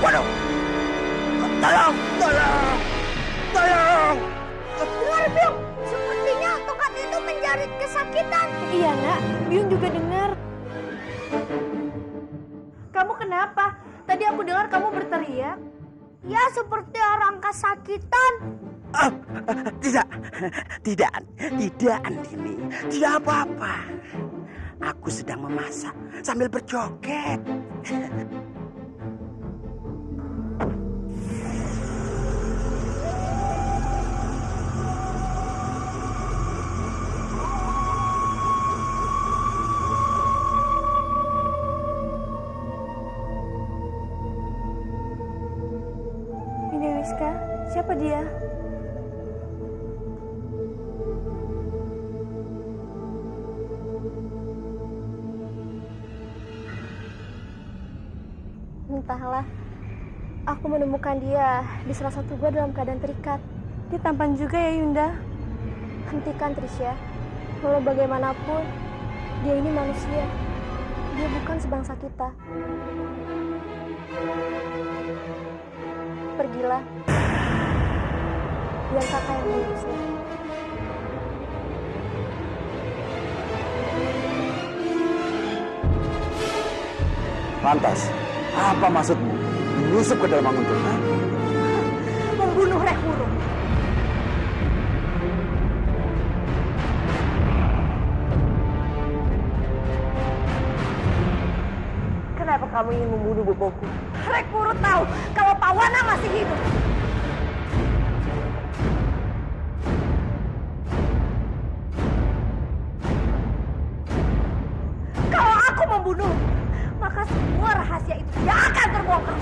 Waduh! Tolong! Tolong! Tolong! Dengar, Byung, sepertinya tongkat itu menjerit kesakitan. Iya, Nak. Byung juga dengar. Kamu kenapa? Tadi aku dengar kamu berteriak. Ya, seperti orang kesakitan. Tidak, Andini. Tidak apa-apa. Aku sedang memasak sambil berjoget. Ini Wiska, siapa dia? Entahlah, aku menemukan dia di salah satu gua dalam keadaan terikat. Dia tampan juga ya, Yunda. Hentikan, Trisha. Walau bagaimanapun, dia ini manusia. Dia bukan sebangsa kita. Pergilah. Biar kakak yang mengurusnya. Lantas, apa maksudmu? Menyusup ke dalam Manguntul, ha? Membunuh Rek Wurung. Kenapa kamu ingin membunuh boboku? Rek Wurung tahu kalau Pawana masih hidup. Kalau aku membunuh, maka semua rahasia itu tidak akan terbongkar.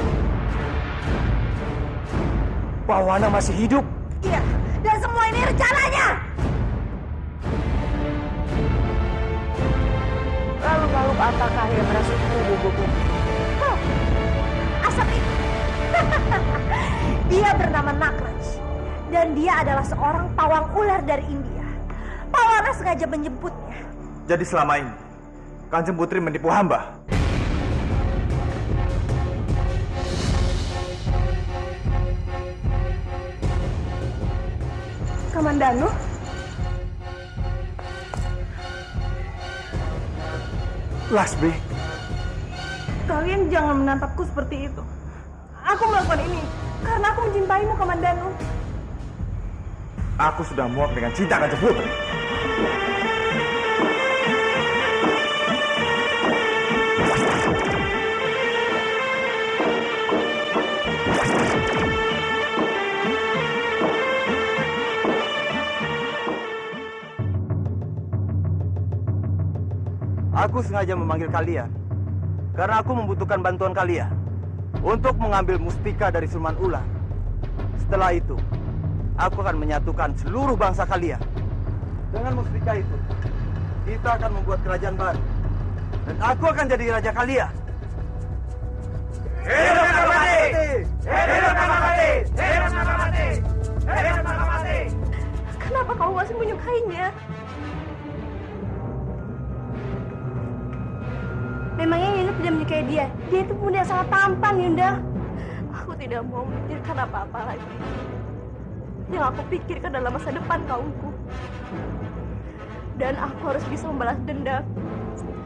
Pawana masih hidup? Iya, dan semua ini rencananya. Lalu apakah yang merasukmu, boboku? Asap itu. Dia bernama Nagraj. Dan dia adalah seorang pawang ular dari India. Pawana sengaja menjemputnya. Jadi selama ini, Kanjeng Putri menipu hamba? Kamandanu? Lasbi, Kalian jangan menatapku seperti itu. Aku melakukan ini karena aku mencintaimu, Kamandanu. aku sudah muak dengan cinta Kanjeng Putri. Aku sengaja memanggil kalian karena aku membutuhkan bantuan kalian untuk mengambil mustika dari Siluman Ular. Setelah itu, aku akan menyatukan seluruh bangsa kalian. Dengan mustika itu, kita akan membuat kerajaan baru. Dan aku akan jadi raja kalian. Hidup Nagamati! Hidup Nagamati! Hidup Nagamati! Hidup Nagamati! Kenapa kamu masih menyukainya? Memangnya Yunda tidak menyukai dia? Dia itu pemuda yang sangat tampan, Yunda. Aku tidak mau memikirkan apa-apa lagi. Yang aku pikirkan adalah masa depan kaumku. Dan aku harus bisa membalas dendam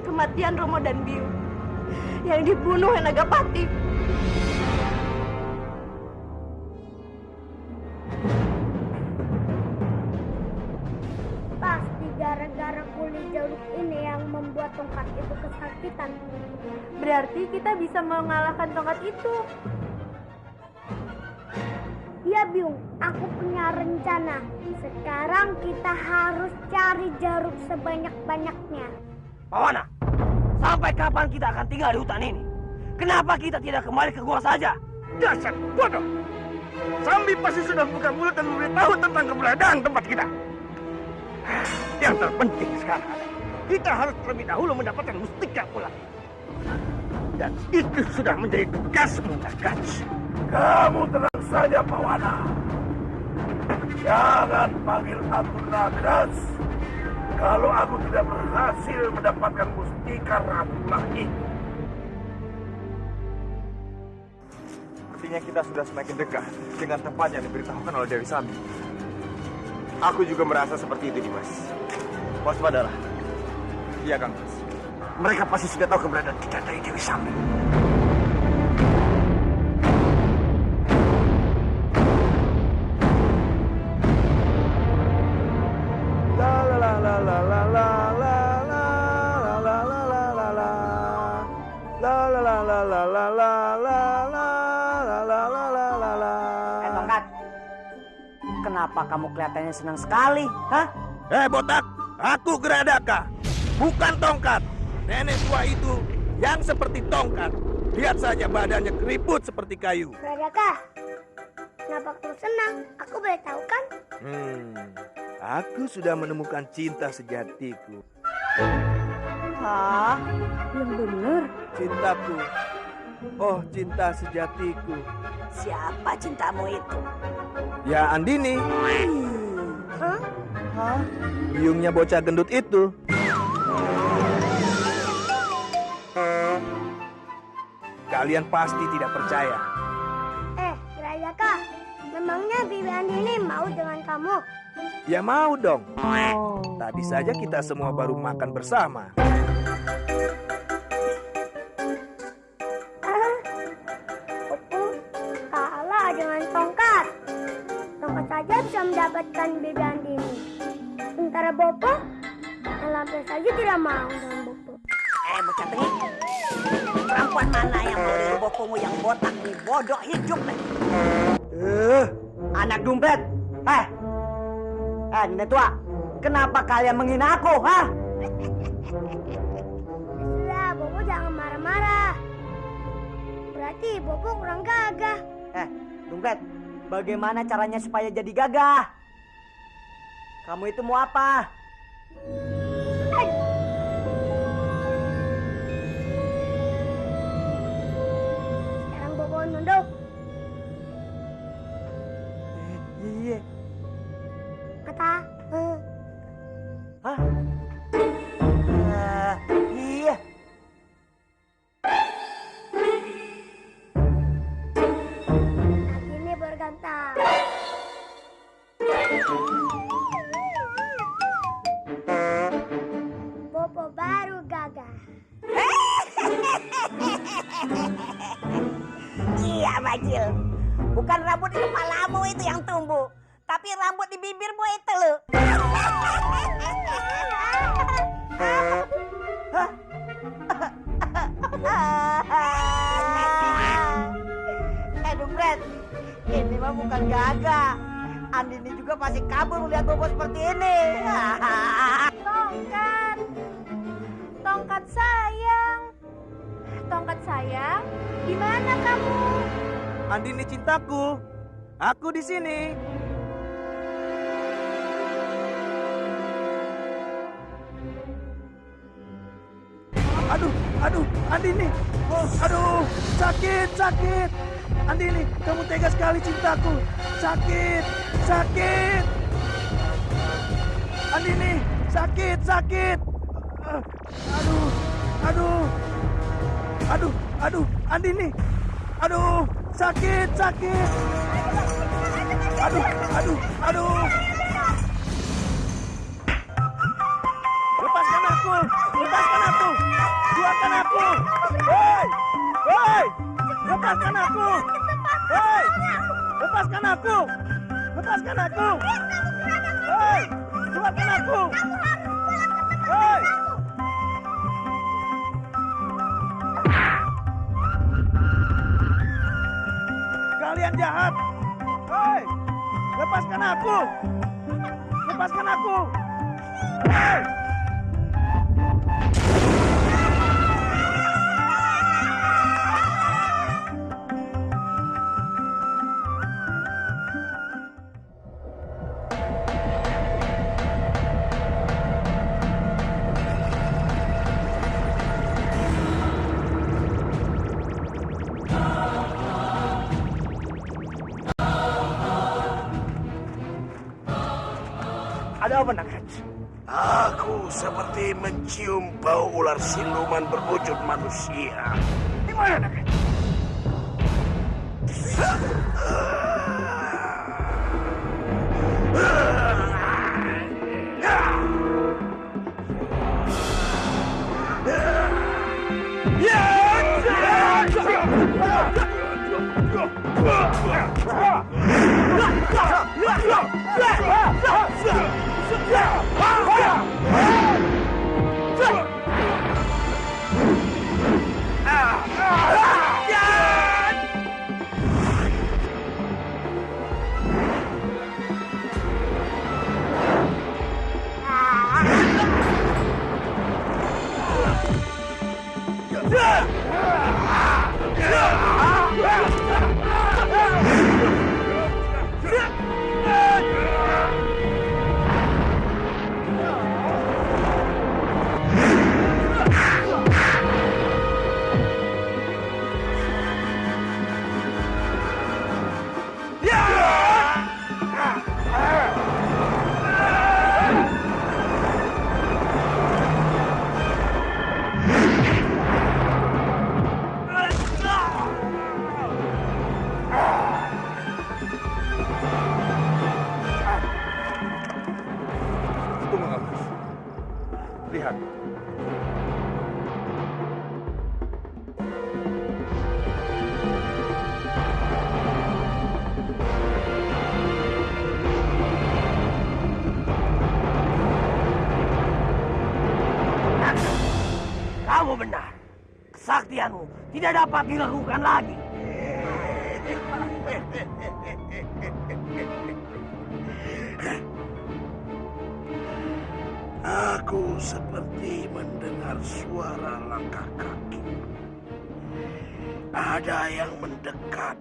kematian Romo dan Biu yang dibunuh oleh Nagapati. Pasti gara-gara kulit jeruk ini yang membuat tongkat itu kesakitan. Berarti kita bisa mengalahkan tongkat itu. Ya, Byung, aku punya rencana. Sekarang kita harus cari jeruk sebanyak-banyaknya. Pawana, sampai kapan kita akan tinggal di hutan ini? Kenapa kita tidak kembali ke gua saja? Dasar bodoh! Sambi pasti sudah buka mulut dan memberitahu tentang keberadaan tempat kita. Yang terpenting sekarang, kita harus terlebih dahulu mendapatkan mustika ular. Dan itu sudah menjadi tugasmu, Nagraj. Kamu tenang saja, Pawana. Jangan panggil aku Nagraj. Kalau aku tidak berhasil mendapatkan mustika Ratu Ular itu. Sepertinya kita sudah semakin dekat dengan tempat yang diberitahukan oleh Dewi Sambi. Aku juga merasa seperti itu, Dimas. Waspadalah. Iya, Kang Mas. Mereka pasti sudah tahu keberadaan kita dari Dewi Sambi. Tongkat, kenapa kamu kelihatannya senang sekali, hah? Botak, aku Geradaka, bukan Tongkat. Nenek tua itu yang seperti tongkat. Lihat saja badannya keriput seperti kayu. Geradaka, kenapa kamu senang? Aku boleh tahu kan? Aku sudah menemukan cinta sejatiku. Hah? Yang bener? Cintaku. Oh, cinta sejatiku. Siapa cintamu itu? Ya, Andini. Hah? Hah? Biungnya bocah gendut itu. Kalian pasti tidak percaya. Geradaka, memangnya Bibi Andini mau dengan kamu? Ya mau dong. Tadi saja kita semua baru makan bersama. Bopo kalah dengan tongkat. Tongkat saja bisa mendapatkan Bibi Andini. Sementara Bopo, yang lampir saja tidak mau dengan Bopo. Bocah tengik. Perempuan mana yang mau dari bopomu yang botak nih? Bodoh hidup nih. Anak dompet. Nenek tua. Kenapa kalian menghina aku, ha? Sudah, Bopo jangan marah-marah. Berarti Bopo kurang gagah. Dompet. Bagaimana caranya supaya jadi gagah? Kamu itu mau apa? Sekarang Bopo nunduk. Iya. Kata, Hah? Iya. ini bergantang. Bopo baru gagah. Iya, Bajil. Bukan rambut di kepalamu itu yang tumbuh, tapi rambut di bibirmu itu loh. Dompet, ini mah bukan gagah. Andini juga pasti kabur melihat Bobo seperti ini. Tongkat. Tongkat sayang. Tongkat sayang, di mana kamu? Andini cintaku. Aku di sini. Aduh, Andini. Aduh, sakit. Andini, kamu tega sekali cintaku. Sakit. Andini, sakit. Aduh, Andini. Aduh, sakit. Aduh. Lepaskan aku. Keluarkan aku. Hei. Lepaskan aku. Hei. Lepaskan aku. Hei. Keluarkan aku. Hei. Kalian jahat. Hei. Lepaskan aku. Hei. Ada apa, Nakat? Aku seperti mencium bau ular siluman berwujud manusia. Di mana, Nakat? Tunggu, Mas. Lihat. Kamu benar. Kesaktianmu tidak dapat diragukan lagi. Aku seperti mendengar suara langkah kaki. Ada yang mendekat.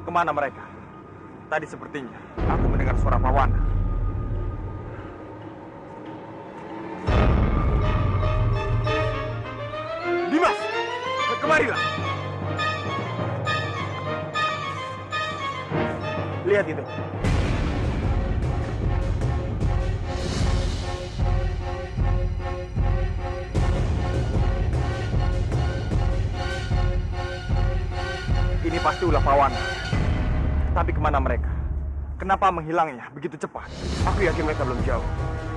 Kemana mereka? Tadi sepertinya aku mendengar suara Pawana. Dimas, kemarilah. Lihat itu. Ini pasti ulah Pawana. Tapi kemana mereka? Kenapa menghilangnya begitu cepat? Aku yakin mereka belum jauh.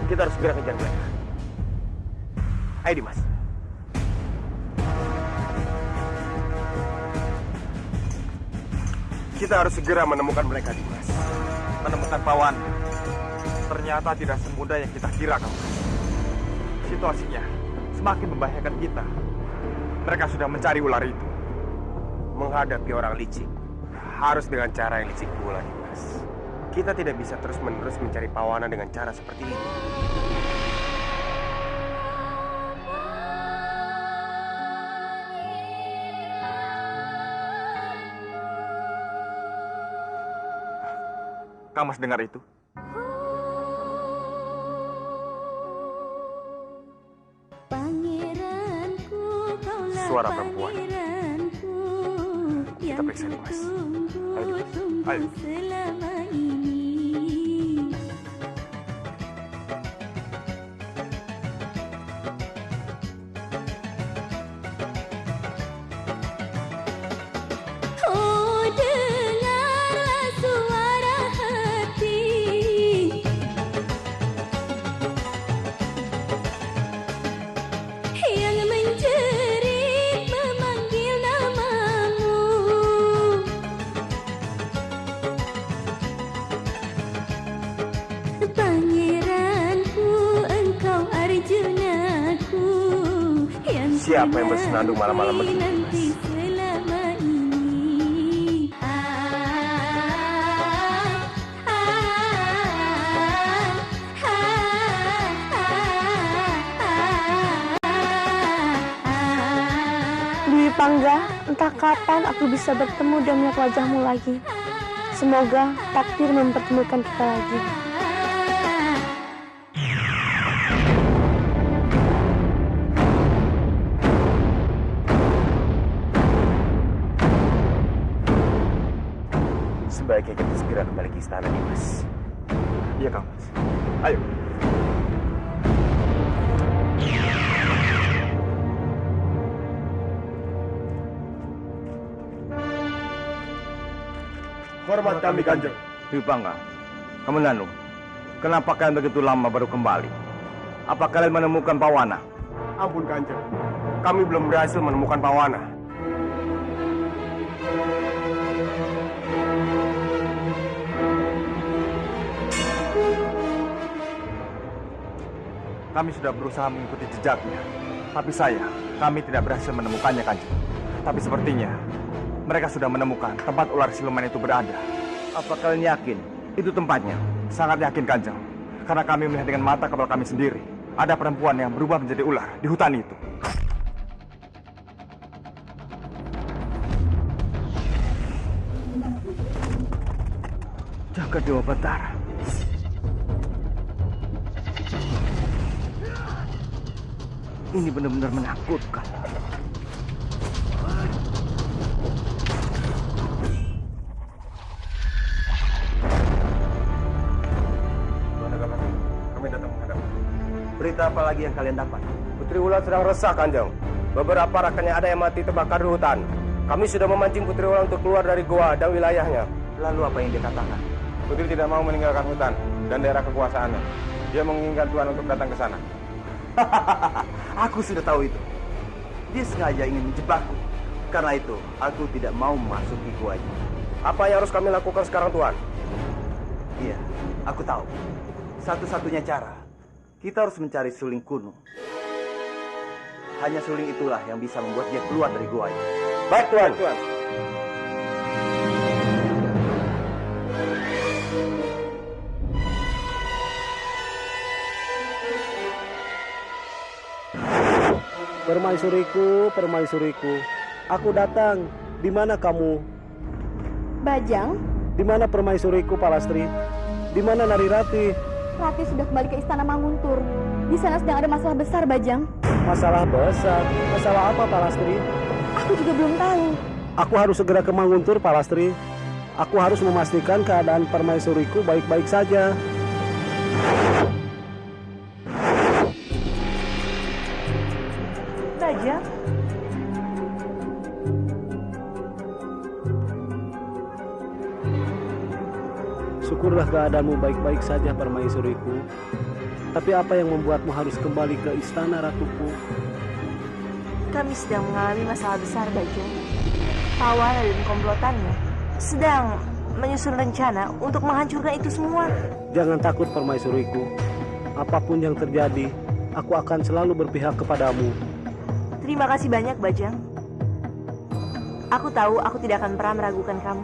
Kita harus segera kejar mereka. Ayo Dimas. Kita harus segera menemukan mereka, Dimas. Menemukan Pawana ternyata tidak semudah yang kita kira, kawan. Situasinya semakin membahayakan kita. Mereka sudah mencari ular itu. Menghadapi orang licik harus dengan cara yang licik pula, Dimas. Kita tidak bisa terus-menerus mencari Pawana dengan cara seperti ini. Kang Mas dengar itu? Suara perempuan. Kita periksa, Dimas. Ayo, Dimas. Ayo. Siapa yang bersenandung malam-malam begini, Mas? Dwi Pangga, entah kapan aku bisa bertemu dan melihat wajahmu lagi. Semoga takdir mempertemukan kita lagi. sebaiknya kita segera kembali ke istana, Mas. Iya, Kang Mas. Ayo. Hormat kami, Kanjeng. Bipangga, kamu Nanu, kenapa kalian begitu lama baru kembali? Apa kalian menemukan Pawana? Ampun, Kanjeng. Kami belum berhasil menemukan Pawana. Kami sudah berusaha mengikuti jejaknya, tapi kami tidak berhasil menemukannya, Kanjeng. Tapi sepertinya mereka sudah menemukan tempat ular siluman itu berada. Apa kalian yakin itu tempatnya? Sangat yakin, Kanjeng. Karena kami melihat dengan mata kepala kami sendiri. Ada perempuan yang berubah menjadi ular di hutan itu. Jaga Dewa Batara. Ini benar-benar menakutkan. Kami datang menghadap. Berita apa lagi yang kalian dapat? Putri Wulan sedang resah, Kanjeng. Beberapa rakannya ada yang mati terbakar di hutan. Kami sudah memancing Putri Wulan untuk keluar dari goa dan wilayahnya. Lalu apa yang dia katakan? Putri tidak mau meninggalkan hutan dan daerah kekuasaannya. Dia menginginkan Tuhan untuk datang ke sana. Aku sudah tahu itu. Dia sengaja ingin menjebakku. Karena itu, aku tidak mau memasuki guanya. Apa yang harus kami lakukan sekarang, Tuhan? Iya, aku tahu. Satu-satunya cara, kita harus mencari suling kuno. Hanya suling itulah yang bisa membuat dia keluar dari guanya. Baik, Tuhan. Permaisuriku, aku datang. Di mana kamu? Bajang, Di mana permaisuriku, Palastri? Di mana Nari Rati? Rati sudah kembali ke istana Manguntur. Di sana sedang ada masalah besar, Bajang. Masalah besar. Masalah apa, Palastri? Aku juga belum tahu. Aku harus segera ke Manguntur, Palastri. Aku harus memastikan keadaan permaisuriku baik-baik saja. Bajang, Syukurlah keadaanmu baik-baik saja, permaisuriku. Tapi apa yang membuatmu harus kembali ke istana, Ratuku? kami sedang mengalami masalah besar, Bajang. Pawana dan komplotannya sedang menyusun rencana untuk menghancurkan itu semua. Jangan takut, permaisuriku. Apapun yang terjadi, aku akan selalu berpihak kepadamu. Terima kasih banyak, Bajang. Aku tahu aku tidak akan pernah meragukan kamu.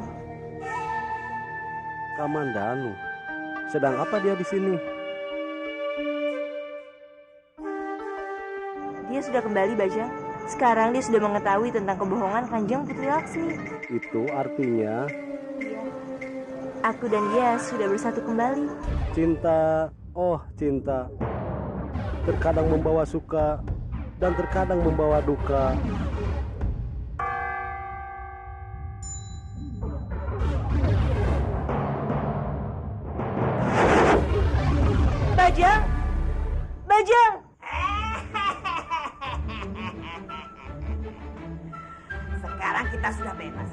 Kamandanu, sedang apa dia di sini? Dia sudah kembali, Bajang. Sekarang dia sudah mengetahui tentang kebohongan Kanjeng Putri Laksmi. Itu artinya Aku dan dia sudah bersatu kembali. cinta. Oh, cinta. Terkadang membawa suka dan terkadang membawa duka. Bajang! Bajang! Sekarang kita sudah bebas.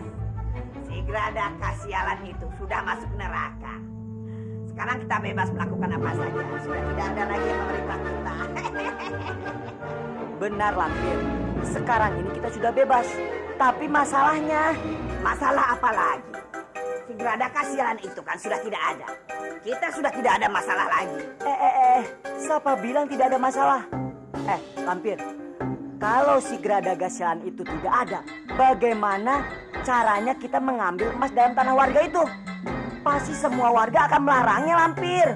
Si Gradaka sialan itu sudah masuk neraka. Sekarang kita bebas melakukan apa saja. Sudah tidak ada lagi yang memerintah kita. Benar, Lampir. Sekarang ini kita sudah bebas. Tapi masalahnya... Masalah apa lagi? Si Gradaka sialan itu kan sudah tidak ada. Kita sudah tidak ada masalah lagi. Siapa bilang tidak ada masalah? Lampir. Kalau si Gradaka sialan itu tidak ada, bagaimana caranya kita mengambil emas dalam tanah warga itu? Pasti semua warga akan melarangnya, Lampir.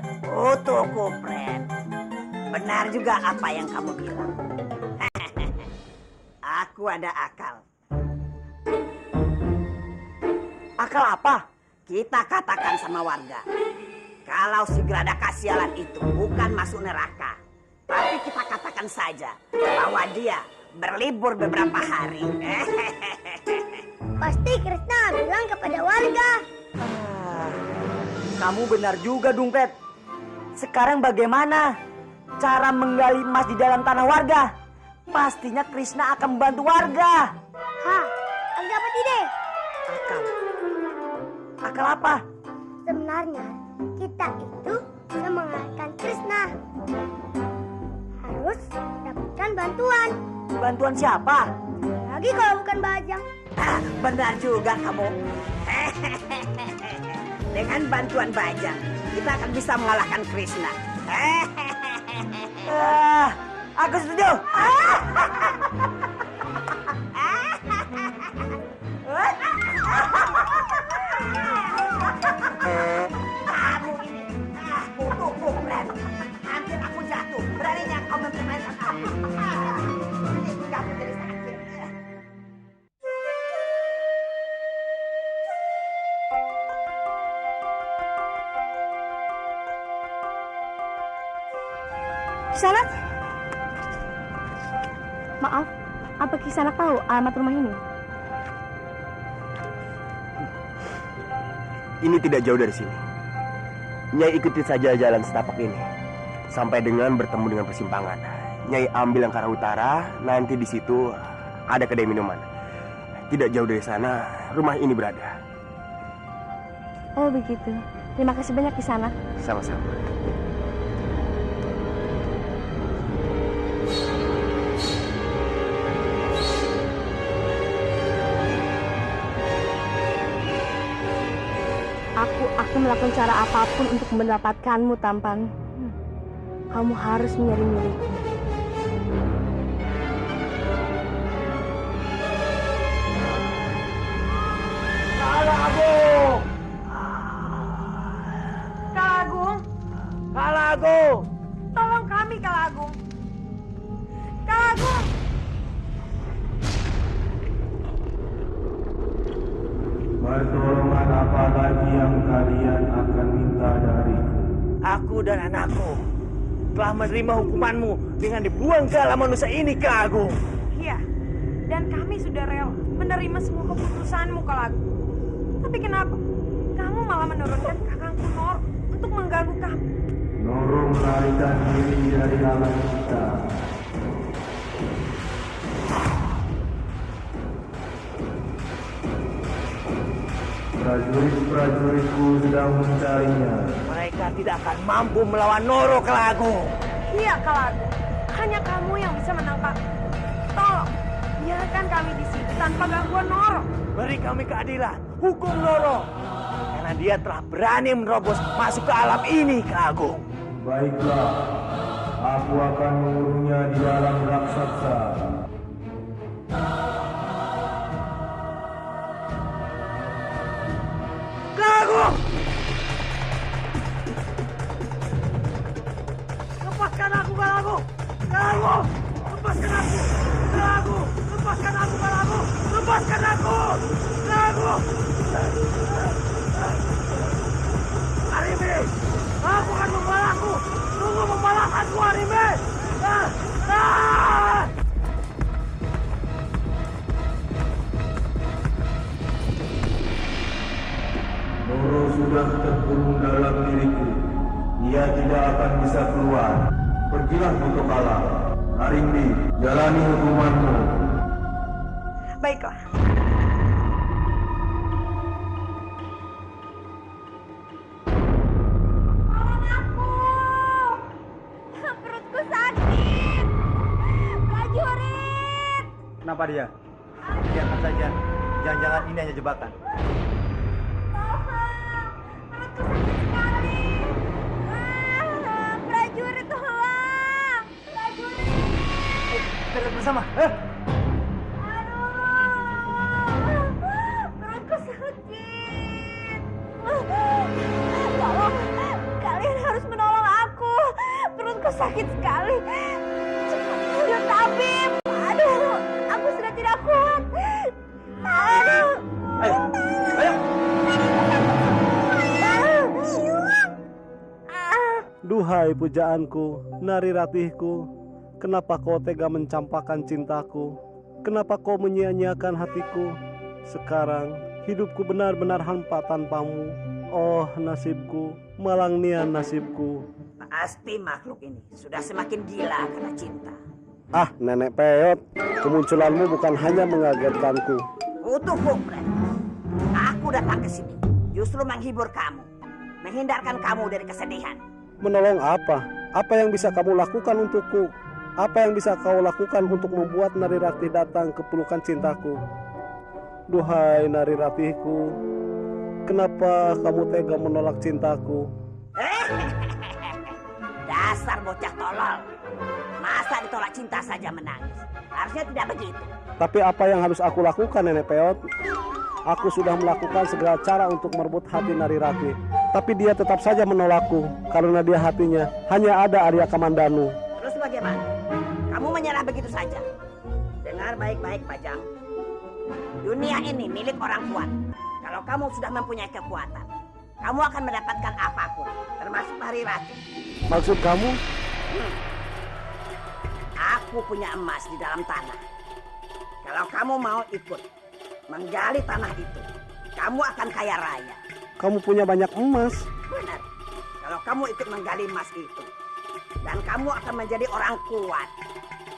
Tuh, Kupret. Benar juga apa yang kamu bilang. Aku ada akal. Akal apa? Kita katakan sama warga, kalau si Gradaka sialan itu bukan masuk neraka, tapi kita katakan saja bahwa dia berlibur beberapa hari. Pasti Krisna bilang kepada warga. Kamu benar juga, Dumpet. Sekarang bagaimana cara menggali emas di dalam tanah warga? Pastinya Krishna akan membantu warga. Hah, aku dapat ide. Akal. Akal apa? Sebenarnya kita itu bisa mengalahkan Krishna. Harus dapatkan bantuan. Bantuan siapa? Lagi kalau bukan Bajang. Benar juga kamu. Dengan bantuan Bajang, kita akan bisa mengalahkan Krishna. Aku setuju. Kamu ini, kutuku, Brad. Hampir aku jatuh. Beraninya kau mempermainkan aku. Ini kamu jadi sakit. Kisanak? Maaf, apa Kisanak tahu alamat rumah ini? Ini tidak jauh dari sini. Nyai ikuti saja jalan setapak ini sampai dengan bertemu dengan persimpangan. Nyai ambil yang ke arah utara, nanti di situ ada kedai minuman. Tidak jauh dari sana rumah ini berada. Oh begitu. Terima kasih banyak Kisanak. Sama-sama. Aku melakukan cara apapun untuk mendapatkanmu, Tampan. Kamu harus menjadi milikku. Kalagung! Kalagung, Kalagung! tolong kami, Kalagung. Kalagung! Pertolongan apa lagi yang kalian akan minta dariku? Aku dan anakku telah menerima hukumanmu dengan dibuang ke alam manusia ini, Kalagung. Iya, dan kami sudah rela menerima semua keputusanmu, Kalagung. Tapi kenapa kamu malah menurunkan kakangku Nor untuk mengganggu kami? Noro melarikan diri dari alam kita. Prajurit-prajuritku sedang mencarinya. Mereka tidak akan mampu melawan Noro, Kalagung. Iya, Kalagung. Hanya kamu yang bisa menangkap. Tolong, biarkan kami di sini tanpa gangguan Noro. Beri kami keadilan, hukum Noro. Karena dia telah berani menerobos masuk ke alam ini, Kalagung. Baiklah, aku akan mengurungnya di dalam raksasa. Kalagung! Lepaskan aku, Kalagung! Kalagung! Lepaskan aku! Kalagung! Lepaskan aku, Kalagung! Lepaskan aku! Kalagung! Arime! Aku akan membalasku! Tunggu pembalasanku, Arime! Noro sudah terkurung dalam diriku. Ia tidak akan bisa keluar. Pergilah untuk alam. Arimbi, jalani hukumanmu. Baiklah. Tolong aku! Perutku sakit! Prajurit! Kenapa dia? Biarkan saja. Jangan-jangan ini hanya jebakan. Prajurit, tolong! Prajurit! Kita lihat bersama. Aduh! Perutku sakit! Tolong! Kalian harus menolong aku! Perutku sakit sekali! Cepat panggil tabib! Aduh! Aku sudah tidak kuat! Aduh! Ayo! Ayo! Duhai pujaanku, Nari Ratihku, kenapa kau tega mencampakkan cintaku? Kenapa kau menyia-nyiakan hatiku? Sekarang hidupku benar-benar hampa tanpamu. Oh nasibku, malang nian nasibku. Pasti makhluk ini sudah semakin gila karena cinta. Ah nenek peot, kemunculanmu bukan hanya mengagetkanku. Kutu Fred. Aku datang ke sini justru menghibur kamu, menghindarkan kamu dari kesedihan. Menolong apa? Apa yang bisa kamu lakukan untukku? Apa yang bisa kau lakukan untuk membuat Narirati datang ke pelukan cintaku? Duhai Nariratiku, kenapa kamu tega menolak cintaku? Dasar bocah tolol. Masa ditolak cinta saja menangis? Harusnya tidak begitu. Tapi apa yang harus aku lakukan, Nenek Peot? Aku sudah melakukan segala cara untuk merebut hati Narirati. Tapi dia tetap saja menolakku karena dia hatinya hanya ada Arya Kamandanu. Terus bagaimana? Kamu menyerah begitu saja? Dengar baik-baik, Bajang. Dunia ini milik orang kuat. Kalau kamu sudah mempunyai kekuatan, kamu akan mendapatkan apapun, termasuk Narirati. Maksud kamu? Aku punya emas di dalam tanah. Kalau kamu mau ikut menggali tanah itu, kamu akan kaya raya. Kamu punya banyak emas. Benar. Kalau kamu ikut menggali emas itu, dan kamu akan menjadi orang kuat.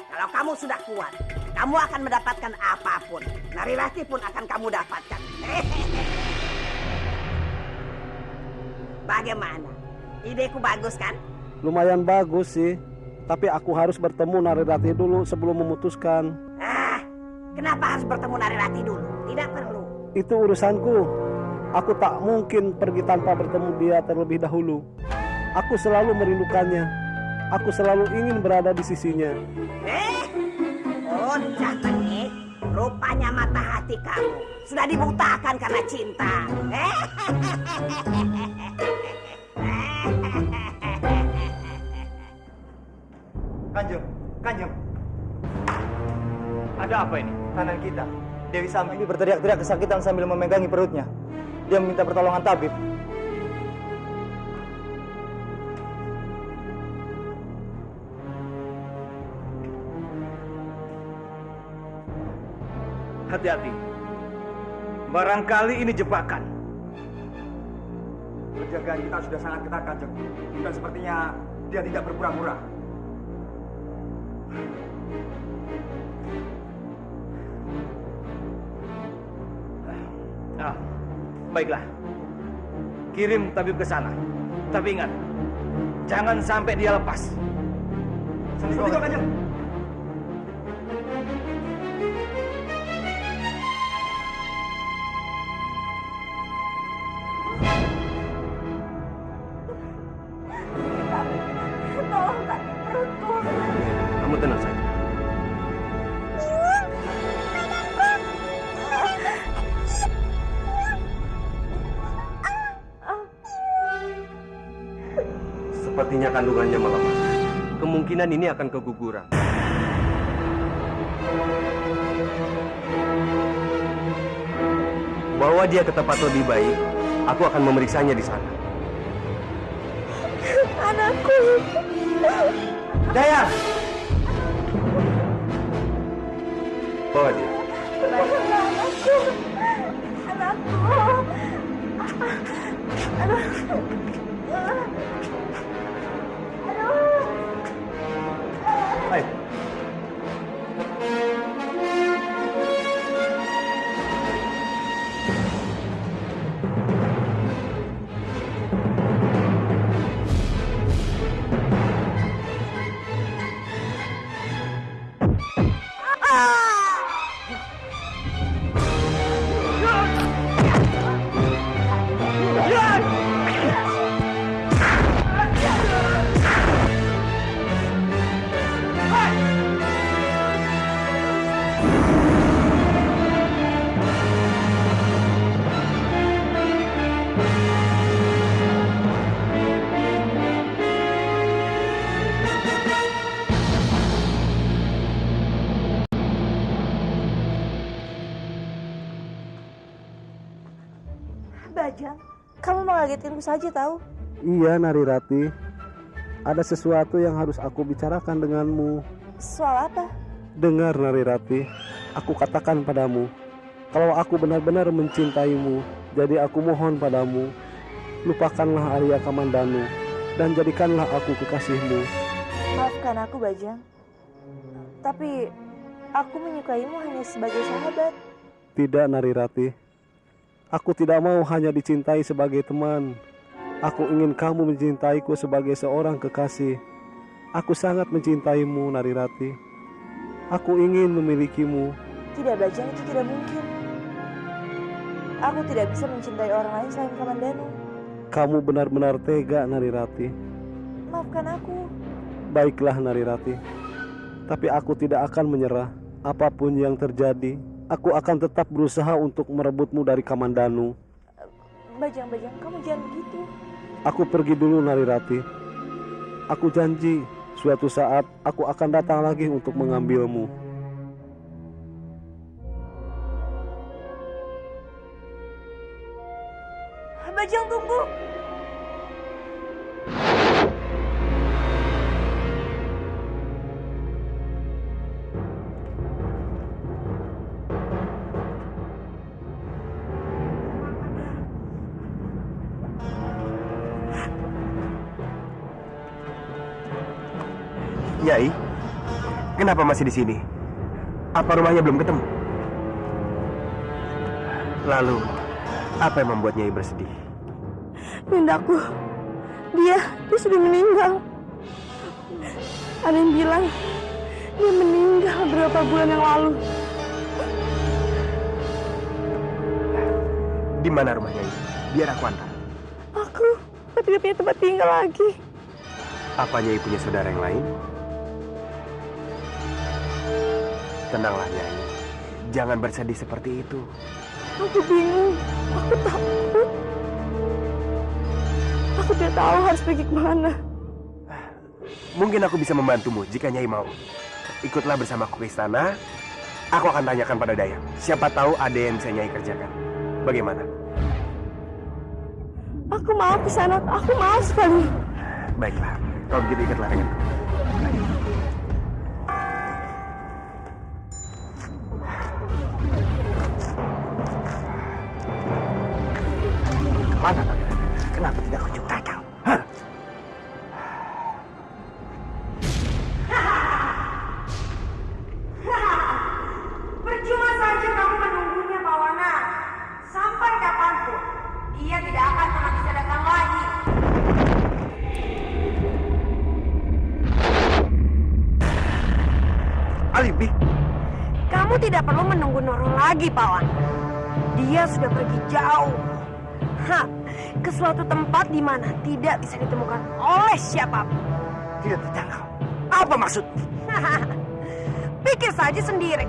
Kalau kamu sudah kuat, kamu akan mendapatkan apapun. Narirati pun akan kamu dapatkan. Bagaimana? Ideku bagus kan? Lumayan bagus sih. Tapi aku harus bertemu Narirati dulu sebelum memutuskan. Kenapa harus bertemu Narirati dulu? Tidak perlu. Itu urusanku. Aku tak mungkin pergi tanpa bertemu dia terlebih dahulu. Aku selalu merindukannya. Aku selalu ingin berada di sisinya. Bocah tengik, rupanya mata hati kamu sudah dibutakan karena cinta. Kanjeng. Ada apa ini? Kanan kita. Dewi Sambi berteriak-teriak kesakitan sambil memegangi perutnya. Dia meminta pertolongan tabib. Hati-hati. Barangkali ini jebakan. Penjagaan kita sudah sangat ketat, Kanjeng. Dan sepertinya dia tidak berpura-pura. Baiklah. Kirim tabib ke sana. Tapi ingat, jangan sampai dia lepas. Sendiri kok, Kanjeng. Tolong sakit perutku. Kamu tenang saja. Sepertinya kandungannya melemah. Kemungkinan ini akan keguguran. Bawa dia ke tempat lebih baik. Aku akan memeriksanya di sana. Anakku. Daya! Bawa dia. Anakku. Ayo. Bajang, kamu mengagetkanku saja tahu. Iya Narirati. Ada sesuatu yang harus aku bicarakan denganmu. Soal apa? Dengar Narirati, aku katakan padamu, kalau aku benar-benar mencintaimu, jadi aku mohon padamu, Lupakanlah Arya Kamandanu dan jadikanlah aku kekasihmu. Maafkan aku, Bajang. Tapi aku menyukaimu hanya sebagai sahabat. Tidak, Narirati. Aku tidak mau hanya dicintai sebagai teman. Aku ingin kamu mencintaiku sebagai seorang kekasih. Aku sangat mencintaimu, Narirati. Aku ingin memilikimu. Tidak, Bajang, itu tidak mungkin. Aku tidak bisa mencintai orang lain selain Kamandanu. Kamu benar-benar tega, Narirati. Maafkan aku. Baiklah, Narirati. Tapi aku tidak akan menyerah. Apapun yang terjadi, aku akan tetap berusaha untuk merebutmu dari Kamandanu. Bajang, kamu jangan begitu. Aku pergi dulu, Narirati. Aku janji, suatu saat aku akan datang lagi untuk mengambilmu. Bajang, tunggu. Nyai, kenapa masih di sini? Apa rumahnya belum ketemu? Lalu, apa yang membuat Nyai bersedih? Nindaku, dia sudah meninggal. Ada yang bilang dia meninggal beberapa bulan yang lalu. Di mana rumah Nyai? Biar aku antar. Aku tidak punya tempat tinggal lagi. Apa Nyai punya saudara yang lain? Tenanglah Nyai, jangan bersedih seperti itu. Aku bingung, aku takut. Aku tidak tahu harus pergi kemana. Mungkin aku bisa membantumu jika Nyai mau. Ikutlah bersamaku ke istana. Aku akan tanyakan pada Dayang. Siapa tahu ada yang bisa Nyai kerjakan. Bagaimana? Aku mau ke sana, aku mau sekali. Baiklah, kalau begitu ikutlah denganku. Mana? Kenapa tidak kunjung datang? Hah? Percuma saja kamu menunggunya, Pawana. Sampai kapanpun, dia tidak akan pernah bisa datang lagi. Alibi? Kamu tidak perlu menunggu Noro lagi, Pawan. Dia sudah pergi jauh. Ke suatu tempat di mana tidak bisa ditemukan oleh siapapun. Tidak terjangkau. Apa maksud? Pikir saja sendiri.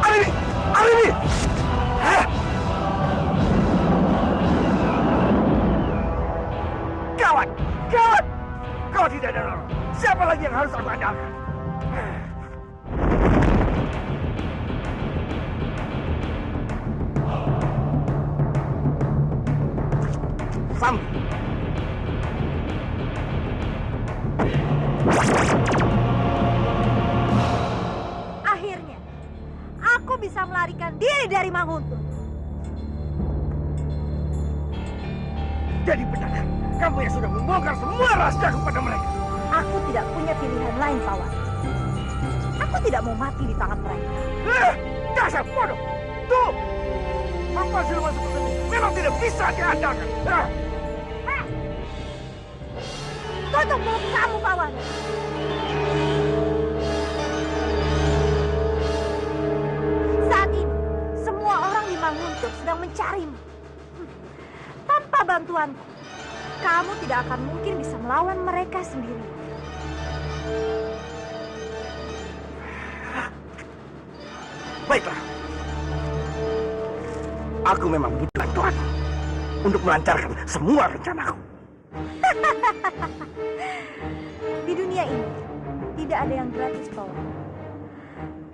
Alibi! Alibi! Gawat! Gawat! Kau tidak ada Noro. Siapa lagi yang harus aku andalkan? Sambi. Akhirnya, aku bisa melarikan diri dari Manguntul. Jadi benar, kamu yang sudah membongkar semua rahasia kepada mereka. Aku tidak punya pilihan lain, Pawan. Aku tidak mau mati di tangan mereka. Dasar bodoh! Tuh! Apa siluman seperti ini memang tidak bisa diandalkan. Tutup mulut kamu, Pawan. Saat ini, semua orang di Manguntul sedang mencarimu. Tanpa bantuanku, kamu tidak akan mungkin bisa melawan mereka sendiri. Baiklah. Aku memang butuh bantuan untuk melancarkan semua rencanaku. Di dunia ini, tidak ada yang gratis, Pawan.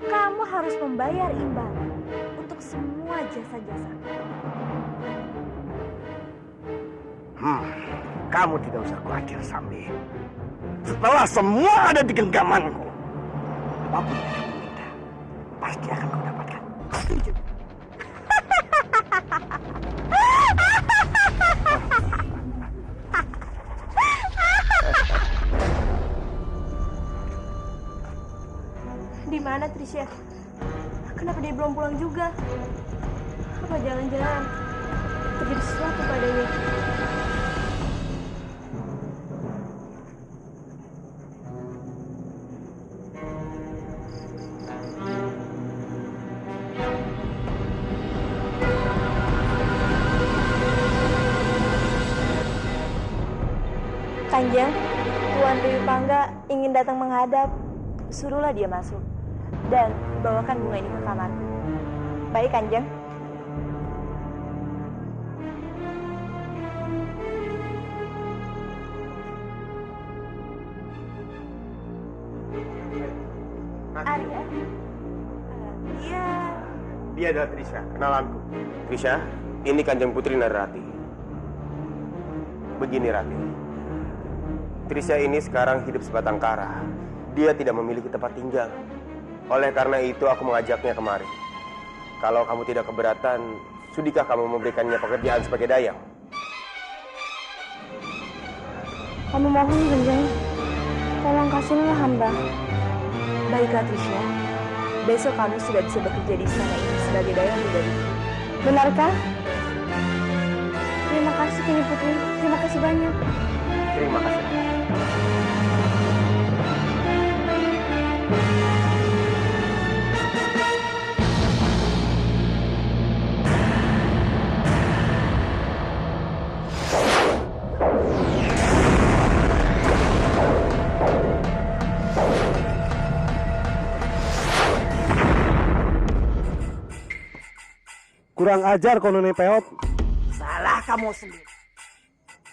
Kamu harus membayar imbalan untuk semua jasa-jasa. Kamu tidak usah khawatir, Sambi. setelah semua ada di genggamanku, apapun yang kamu minta, pasti akan kau dapatkan. Setuju? Di mana Trisha? Kenapa dia belum pulang juga? Apa jangan-jangan terjadi sesuatu padanya? Kanjeng, Tuan Dewi Pangga ingin datang menghadap. Suruhlah dia masuk. Dan bawakan bunga ini ke kamar. Baik, Kanjeng. Arya? Dia adalah Trisha, kenalanku. Trisha, ini Kanjeng Putri Narirati. Begini, Rati. Trisha ini sekarang hidup sebatang kara. Dia tidak memiliki tempat tinggal. Oleh karena itu aku mengajaknya kemari. Kalau kamu tidak keberatan, sudikah kamu memberikannya pekerjaan sebagai dayang? Kami mohon, Kanjeng. Tolong kasihlah hamba. Baiklah Trisha, besok kamu sudah bisa bekerja di istana ini sebagai dayang pribadi. Benarkah? Terima kasih, Kini Putri. Terima kasih banyak. Terima kasih. Kurang ajar kau Noni Peot. Salah kamu sendiri.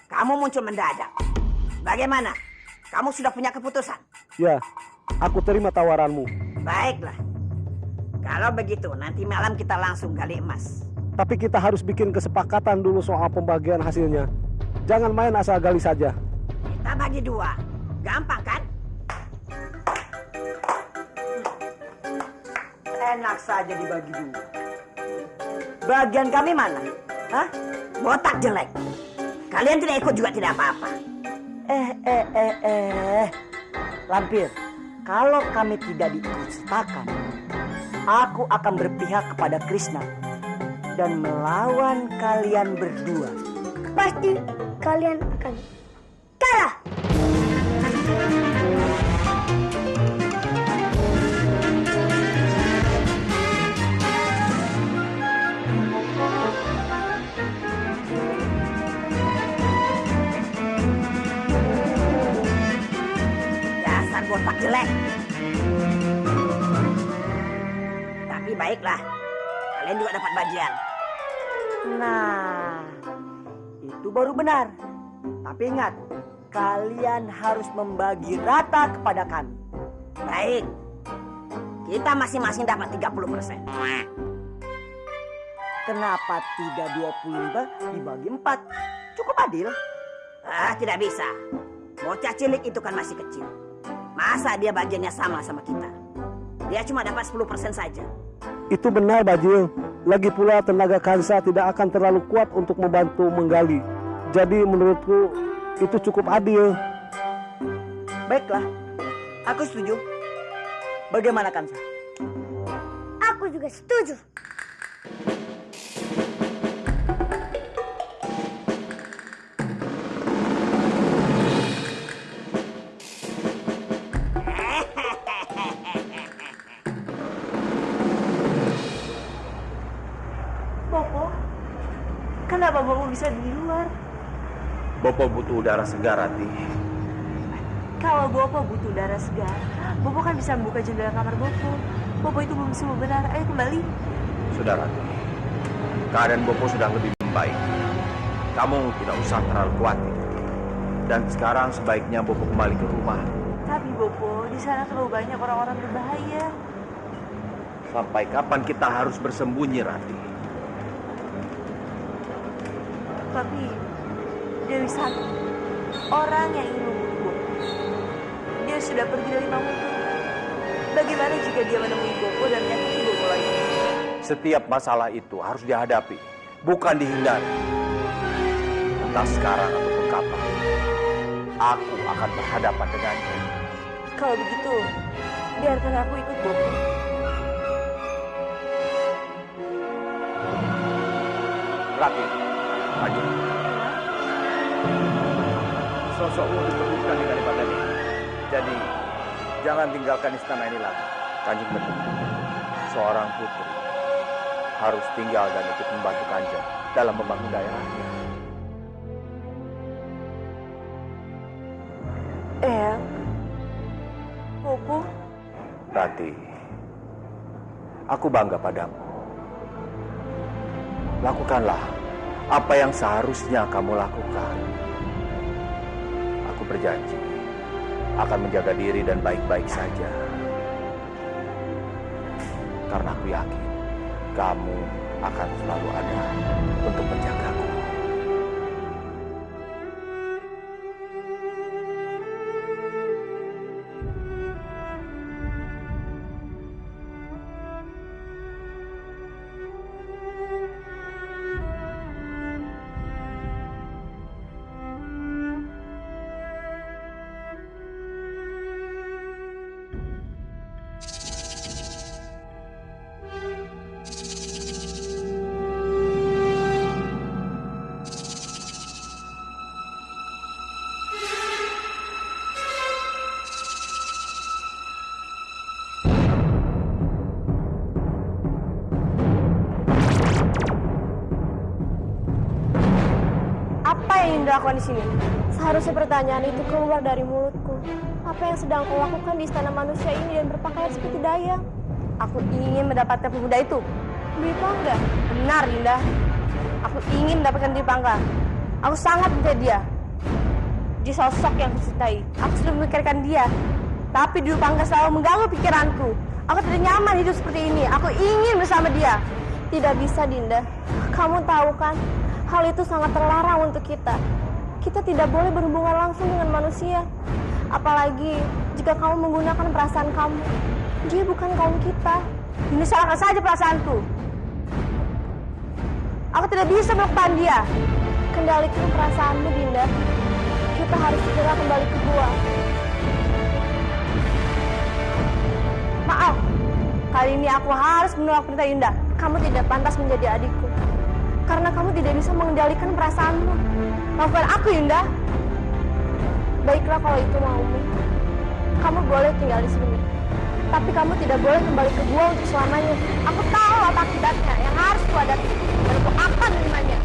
Kamu muncul mendadak. Bagaimana? Kamu sudah punya keputusan? Ya, aku terima tawaranmu. Baiklah. Kalau begitu, nanti malam kita langsung gali emas. Tapi kita harus bikin kesepakatan dulu soal pembagian hasilnya. Jangan main asal gali saja. Kita bagi dua. Gampang kan? Enak saja dibagi dua. Bagian kami mana? Hah? Botak jelek. Kalian tidak ikut juga tidak apa-apa. Lampir, kalau kami tidak diikutsertakan, aku akan berpihak kepada Krishna dan melawan kalian berdua. Pasti kalian akan kalah. Dasar botak jelek. Tapi baiklah, kalian juga dapat bagian. Nah, itu baru benar. Tapi ingat, kalian harus membagi rata kepada kami. Baik. Kita masing-masing dapat 30%. Kenapa tidak 25 dibagi 4? Cukup adil. Tidak bisa. Bocah cilik itu kan masih kecil. Masa dia bagiannya sama kita? Dia cuma dapat 10% saja. Itu benar, Bajil. Lagi pula tenaga Kansa tidak akan terlalu kuat untuk membantu menggali. Jadi menurutku itu cukup adil. Baiklah, aku setuju. Bagaimana Kansa? Aku juga setuju. Bopo, kenapa Bopo bisa di luar? Bopo butuh udara segar, Rati. Kalau Bopo butuh udara segar, Bopo kan bisa membuka jendela kamar Bopo. Bopo itu belum sembuh benar. Ayo kembali. Sudah, Rati. Keadaan Bopo sudah lebih membaik. Kamu tidak usah terlalu khawatir. Dan sekarang sebaiknya Bopo kembali ke rumah. Tapi Bopo, di sana terlalu banyak orang-orang berbahaya. Sampai kapan kita harus bersembunyi, Rati? Tapi Dewi Sakti, orang yang ingin membunuh Bopo, sudah pergi dari Mamutu? Bagaimana jika dia menemui Bopo dan menyakiti Bopo lagi? Setiap masalah itu harus dihadapi, bukan dihindari. Entah sekarang ataupun kapan, aku akan berhadapan dengannya. Kalau begitu, biarkan aku ikut Bopo. Rati, maju. Sosokmu lebih sekali daripada ini. Jadi, jangan tinggalkan istana ini lagi. Kanjeng Betul, seorang putri harus tinggal dan ikut membantu Kanjeng dalam membangun daerahnya. Bopo. Rati, aku bangga padamu. Lakukanlah apa yang seharusnya kamu lakukan. Aku berjanji akan menjaga diri dan baik-baik saja. Karena aku yakin kamu akan selalu ada untuk menjagaku. Apa yang Yunda lakukan di sini? Seharusnya pertanyaan itu keluar dari mulutku. Apa yang sedang kau lakukan di istana manusia ini dan berpakaian seperti dayang? Aku ingin mendapatkan pemuda itu. Dwi Pangga? Benar, Yunda. Aku ingin mendapatkan Dwi Pangga. Aku sangat mencintai dia. Dia sosok yang kucintai. Aku sudah memikirkan dia. Tapi Dwi Pangga selalu mengganggu pikiranku. Aku tidak nyaman hidup seperti ini. Aku ingin bersama dia. Tidak bisa, Dinda. Kamu tahu kan, hal itu sangat terlarang untuk kita. Kita tidak boleh berhubungan langsung dengan manusia. Apalagi jika kamu menggunakan perasaan kamu. Dia bukan kaum kita. Ini salahkan saja perasaanku. Aku tidak bisa melakukan dia. Kendalikan perasaanmu, Dinda. Kita harus segera kembali ke gua. Maaf, kali ini aku harus menolak perintah Yunda. Kamu tidak pantas menjadi adikku. Karena kamu tidak bisa mengendalikan perasaanmu. Maafkan aku, Yunda. Baiklah kalau itu maumu. Kamu boleh tinggal di sini. Tapi kamu tidak boleh kembali ke gua untuk selamanya. Aku tahu apa akibatnya yang harus kuhadapi. Dan aku akan menerimanya.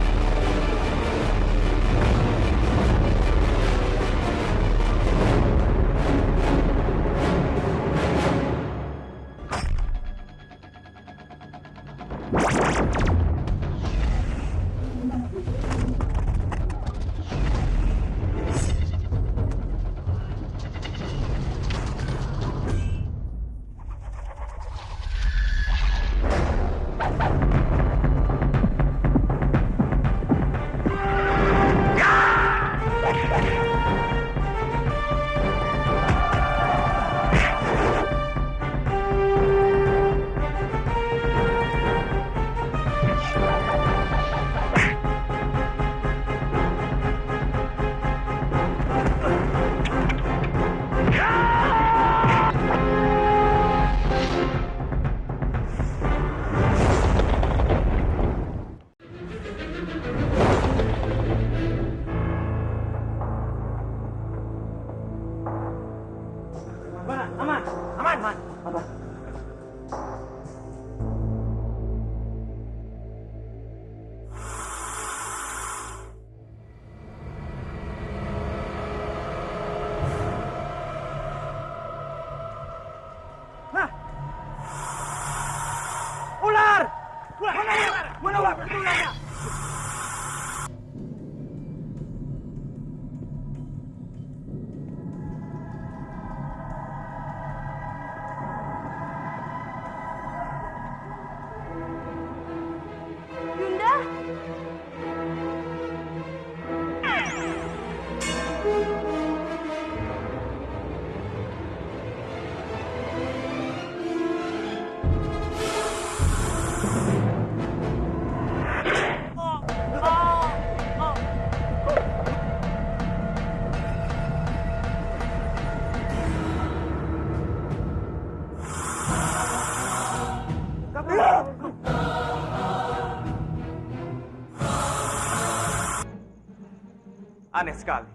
Aneh sekali.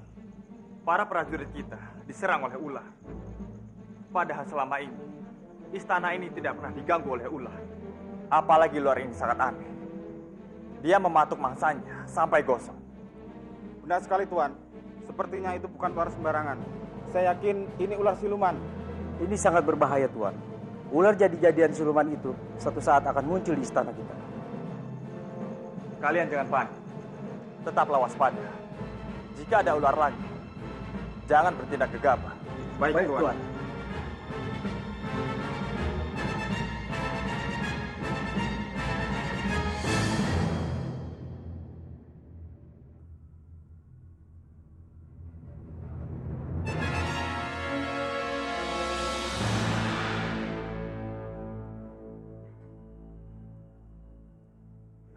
Para prajurit kita diserang oleh ular. Padahal selama ini, istana ini tidak pernah diganggu oleh ular. Apalagi ular ini sangat aneh. Dia mematuk mangsanya sampai gosong. Benar sekali, Tuan. Sepertinya itu bukan ular sembarangan. Saya yakin ini ular siluman. Ini sangat berbahaya, Tuan. Ular jadi-jadian siluman itu suatu saat akan muncul di istana kita. Kalian jangan panik. Tetaplah waspada. Jika ada ular lagi, jangan bertindak gegabah. Baik, Tuan.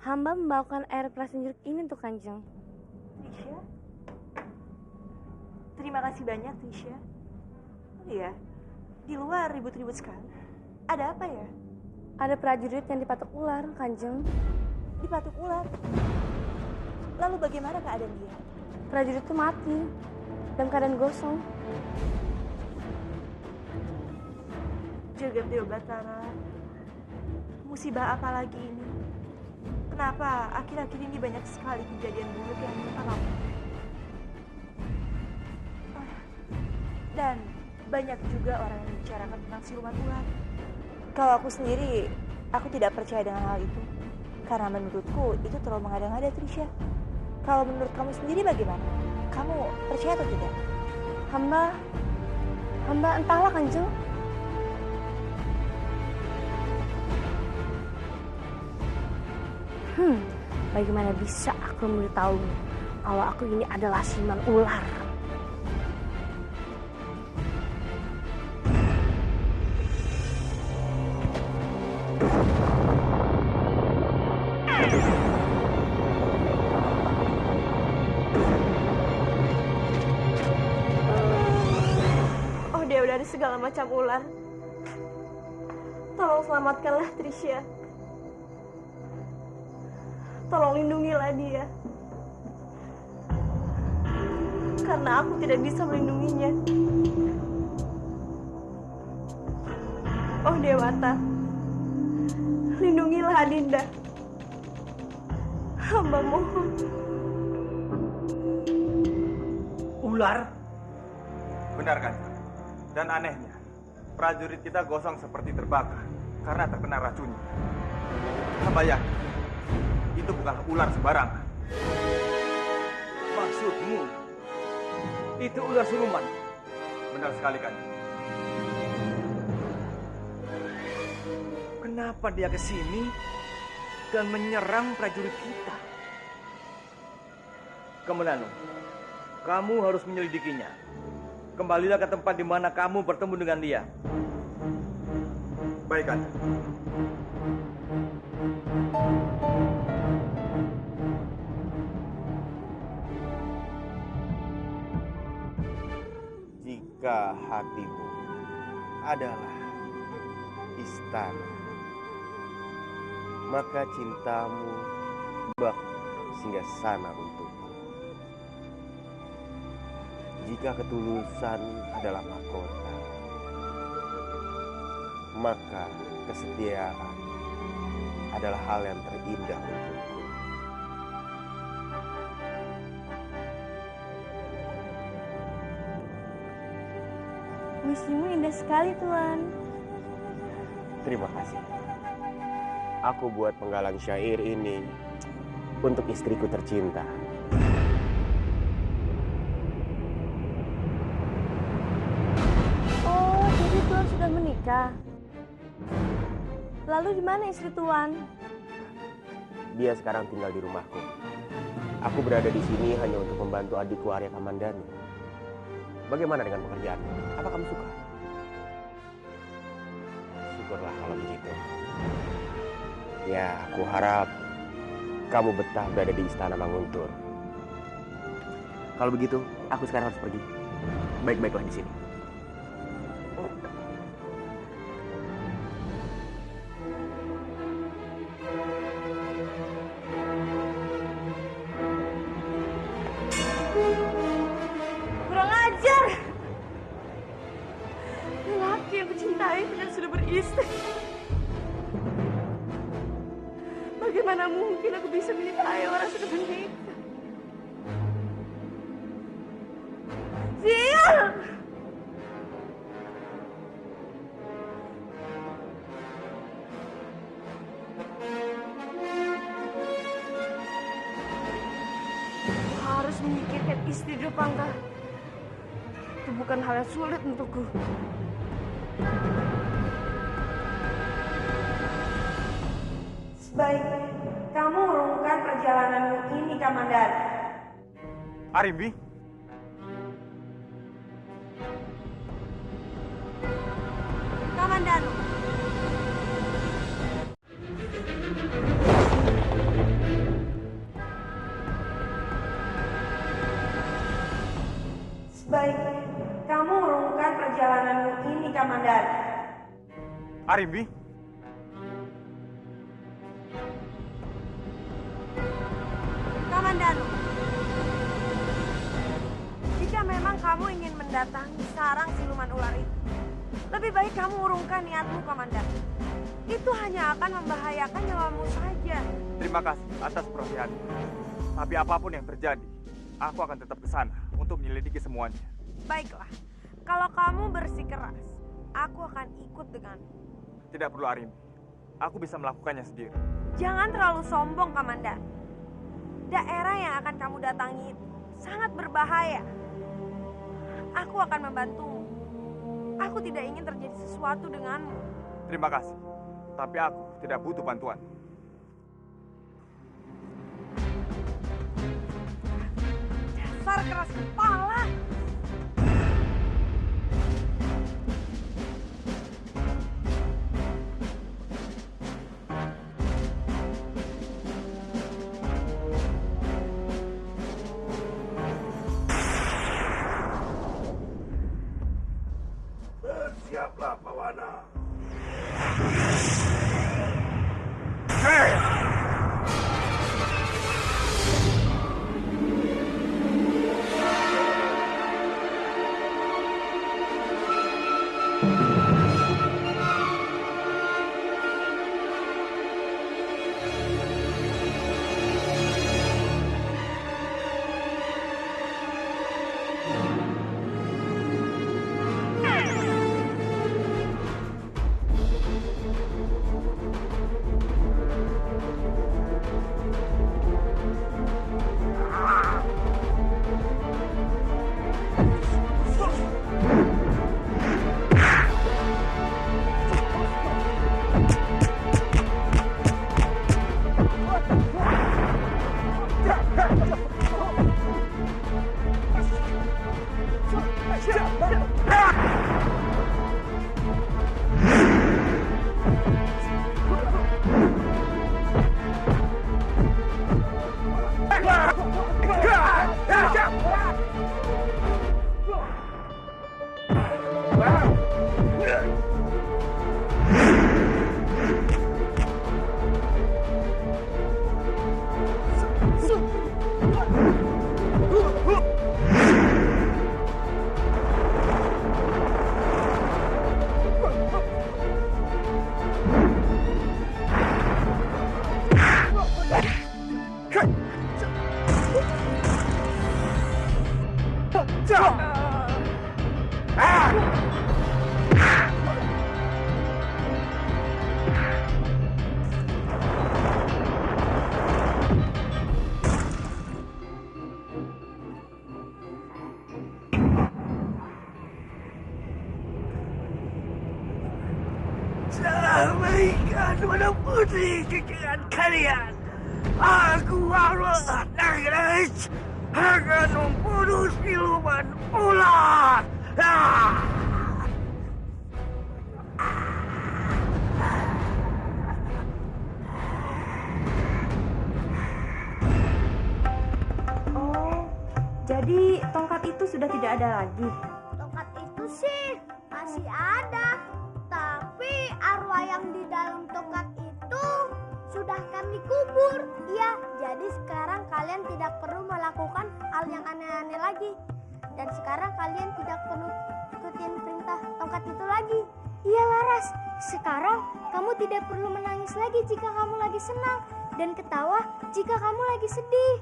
Hamba membawakan air perasan jeruk ini untuk Kanjeng. Trisha? Terima kasih banyak, Trisha. Oh iya, di luar ribut-ribut sekali. Ada apa ya? Ada prajurit yang dipatok ular, Kanjeng. Dipatuk ular? Lalu bagaimana keadaan dia? Prajurit itu mati dalam keadaan gosong. Jagat Dewa Batara, musibah apa lagi ini? Kenapa akhir-akhir ini banyak sekali kejadian buruk yang menimpa kamu? Dan banyak juga orang yang membicarakan tentang siluman ular. Kalau aku sendiri, aku tidak percaya dengan hal itu. Karena menurutku itu terlalu mengada-ngada, Trisha. Kalau menurut kamu sendiri bagaimana? Kamu percaya atau tidak? Hamba entahlah, Kanjeng. Bagaimana bisa aku memberitahumu kalau aku ini adalah siluman ular? Oh Dewa dari segala macam ular, tolong selamatkanlah Trisha. Tolong lindungilah dia. Karena aku tidak bisa melindunginya. Oh Dewata, lindungilah Adinda. Hamba mohon. Ular? Benar kan? Dan anehnya, prajurit kita gosong seperti terbakar karena terkena racunnya. Hamba yakin itu bukan ular sembarangan. Maksudmu, itu ular siluman? Benar sekali kan? Kenapa dia ke sini dan menyerang prajurit kita? Kemenanu, kamu harus menyelidikinya. Kembalilah ke tempat di mana kamu bertemu dengan dia. Baik, kan? Jika hatimu adalah istana, maka cintamu bak singgah sana untukku. Jika ketulusan adalah mahkota, maka kesetiaan adalah hal yang terindah untukku. Puisimu indah sekali, Tuan. Terima kasih. Aku buat penggalan syair ini untuk istriku tercinta. Oh, jadi Tuan sudah menikah. Lalu di mana istri Tuan? Dia sekarang tinggal di rumahku. Aku berada di sini hanya untuk membantu adikku Arya Kamandanu. Bagaimana dengan pekerjaan? Apa kamu suka? Syukurlah kalau begitu. Ya, aku harap kamu betah berada di Istana Manguntur. Kalau begitu, aku sekarang harus pergi. Baik-baiklah di sini. istri. Bagaimana mungkin aku bisa menikahi orang sudah menikah? Sial! Aku harus menyingkirkan istri Dupangga. Itu bukan hal yang sulit untukku. Sebaiknya kamu urungkan perjalananmu ini, Kamandanu. Arimbi, Kamandanu. Sebaiknya kamu urungkan perjalananmu ini, Kamandanu. Arimbi, Kamandanu. Jika memang kamu ingin mendatangi sarang siluman ular itu, lebih baik kamu urungkan niatmu, Kamandanu. Itu hanya akan membahayakan nyawamu saja. terima kasih atas perhatianmu. Tapi apapun yang terjadi, aku akan tetap ke sana untuk menyelidiki semuanya. Baiklah, kalau kamu bersikeras, aku akan ikut denganmu. Tidak perlu Arimbi, aku bisa melakukannya sendiri. Jangan terlalu sombong, Kamandanu. Daerah yang akan kamu datangi itu sangat berbahaya. Aku akan membantumu. Aku tidak ingin terjadi sesuatu denganmu. Terima kasih, tapi aku tidak butuh bantuan. Dasar keras kepala. Bersiaplah, Pawana. Berikan pada putri cucuan kalian. Aku harus Nagres akan membunuh siluman ular. Oh, jadi tongkat itu sudah tidak ada lagi. Tongkat itu sih masih ada, tapi arwah yang di dalam tongkat itu sudah kami kubur. Iya, jadi sekarang kalian tidak perlu melakukan hal yang aneh-aneh lagi. Dan sekarang kalian tidak perlu ikutin perintah tongkat itu lagi. Iya Laras, sekarang kamu tidak perlu menangis lagi jika kamu lagi senang dan ketawa jika kamu lagi sedih.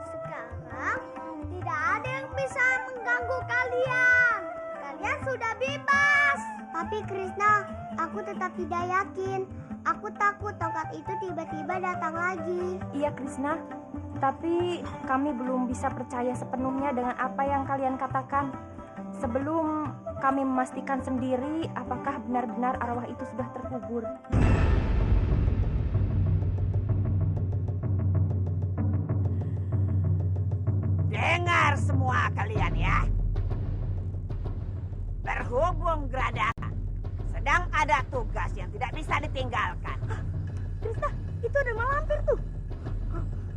Sekarang tidak ada yang bisa mengganggu kalian. Kalian sudah bebas. Tapi Krishna, aku tetap tidak yakin. Aku takut tongkat itu tiba-tiba datang lagi. Iya Krishna, tapi kami belum bisa percaya sepenuhnya dengan apa yang kalian katakan. Sebelum kami memastikan sendiri apakah benar-benar arwah itu sudah terkubur. Dengar semua kalian ya. Berhubung Gradaka sedang ada tugas yang tidak bisa ditinggalkan. Krishna, itu ada malampir tuh.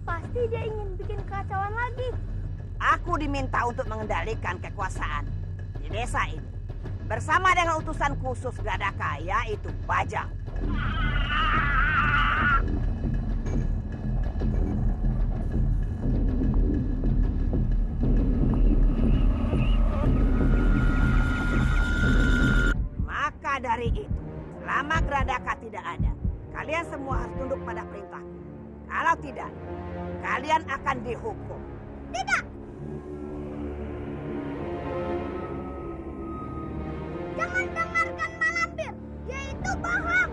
Pasti dia ingin bikin kekacauan lagi. Aku diminta untuk mengendalikan kekuasaan di desa ini bersama dengan utusan khusus Gradaka, yaitu Bajang. Maka dari itu, selama Gradaka tidak ada, kalian semua harus tunduk pada perintahku. Kalau tidak, kalian akan dihukum. Tidak! Jangan dengarkan malampir, dia itu bohong.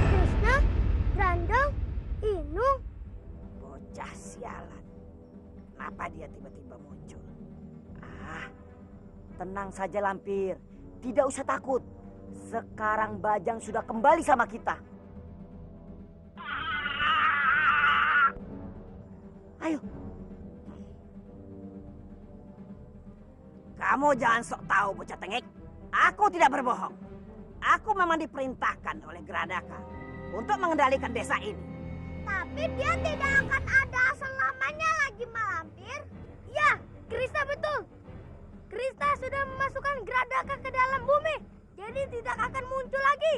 Krishna, Brandong, Inung. Bocah sialan. Kenapa dia tiba-tiba muncul? Tenang saja Lampir, tidak usah takut. Sekarang Bajang sudah kembali sama kita. Ayo. Kamu jangan sok tahu bocah tengik. Aku tidak berbohong. Aku memang diperintahkan oleh Gradaka untuk mengendalikan desa ini. Tapi dia tidak akan ada selamanya lagi malampir. Ya, Krishna betul. Krishna sudah memasukkan Gradaka ke dalam bumi, jadi tidak akan muncul lagi.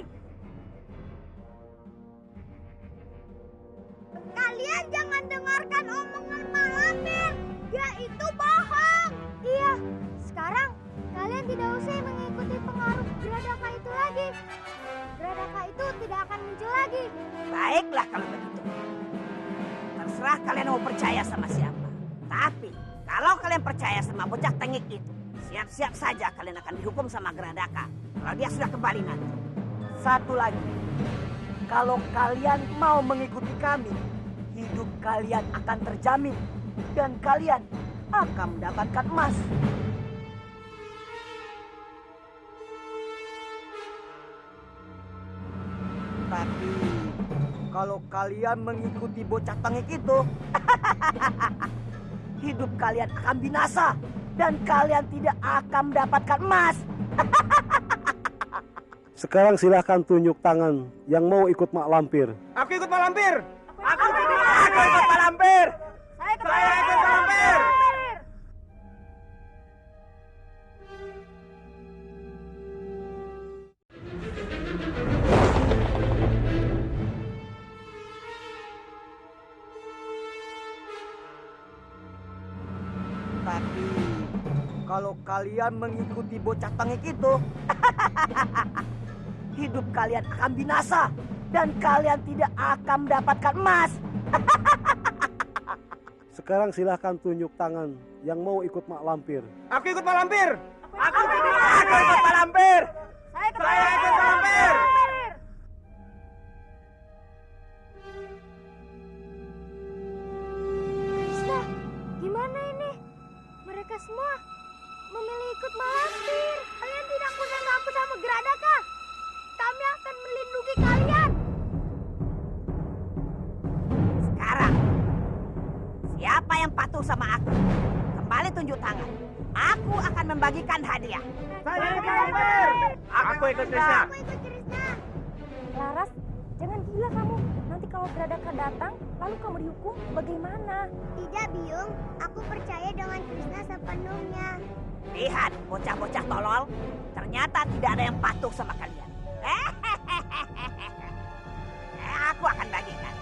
Kalian jangan dengarkan omongan malampir, dia itu bohong. Iya, sekarang kalian tidak usah mengikuti pengaruh Gradaka itu lagi. Gradaka itu tidak akan muncul lagi. Baiklah kalau begitu. Terserah kalian mau percaya sama siapa. Tapi kalau kalian percaya sama bocah tengik itu, siap-siap saja kalian akan dihukum sama Gradaka kalau dia sudah kembali nanti. Satu lagi, kalau kalian mau mengikuti kami, hidup kalian akan terjamin dan kalian akan mendapatkan emas. Tapi kalau kalian mengikuti bocah tengik itu, hidup kalian akan binasa dan kalian tidak akan mendapatkan emas. Sekarang silahkan tunjuk tangan yang mau ikut Mak Lampir. Aku ikut Mak Lampir. Aku ikut Mak Lampir. Saya ikut Mak Lampir. Tapi kalau kalian mengikuti bocah tengik itu, hidup kalian akan binasa dan kalian tidak akan mendapatkan emas. Sekarang silahkan tunjuk tangan yang mau ikut Mak Lampir. Aku ikut Mak Lampir. Aku ikut Mak Lampir. Saya ikut Mak Lampir. Krishna, gimana ini? Mereka semua memilih ikut malampir. Kalian tidak punya ngampus sama Gradaka. Kami akan melindungi kalian. Sekarang, siapa yang patuh sama aku? Kembali tunjuk tangan. Aku akan membagikan hadiah. Saya ikut Lampir. Aku ikut Krishna. Aku ikut Krishna. Laras, jangan gila kamu. Nanti kalau Gradaka datang, lalu kamu dihukum, bagaimana? Tidak, Biung. Aku percaya dengan Krishna sepenuhnya. Lihat, bocah-bocah tolol. Ternyata tidak ada yang patuh sama kalian. Aku akan bagikan.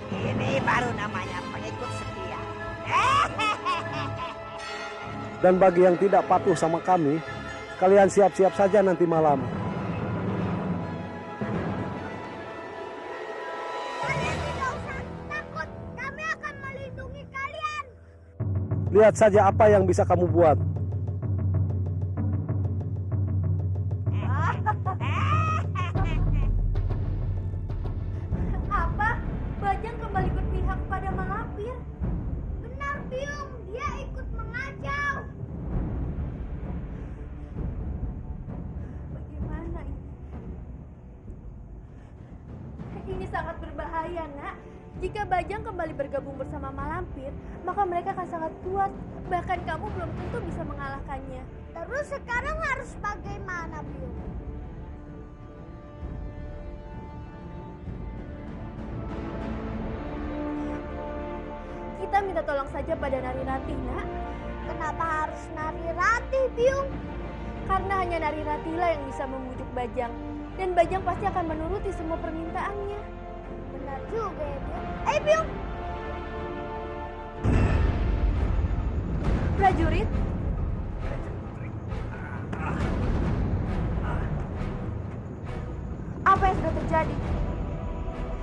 Ini baru namanya pengikut setia. Dan bagi yang tidak patuh sama kami, kalian siap-siap saja nanti malam. Kalian tidak usah takut. Kami akan melindungi kalian. Lihat saja apa yang bisa kamu buat. Apa? Bajang kembali berpihak pada Malampir? Benar, Biung. Dia ikut mengacau. Bagaimana ini? Ini sangat berbahaya, Nak. Jika Bajang kembali bergabung bersama Malampir, maka mereka akan sangat kuat. Bahkan kamu belum tentu bisa mengalahkannya. Terus sekarang harus bagaimana, Biung? Kita minta tolong saja pada Nari Ratih, Nak. Kenapa harus Nari Ratih, Biung? Karena hanya Nari Ratihlah yang bisa membujuk Bajang. Dan Bajang pasti akan menuruti semua permintaannya. Benar juga ya, Biung. Biung! Prajurit? Apa yang sudah terjadi?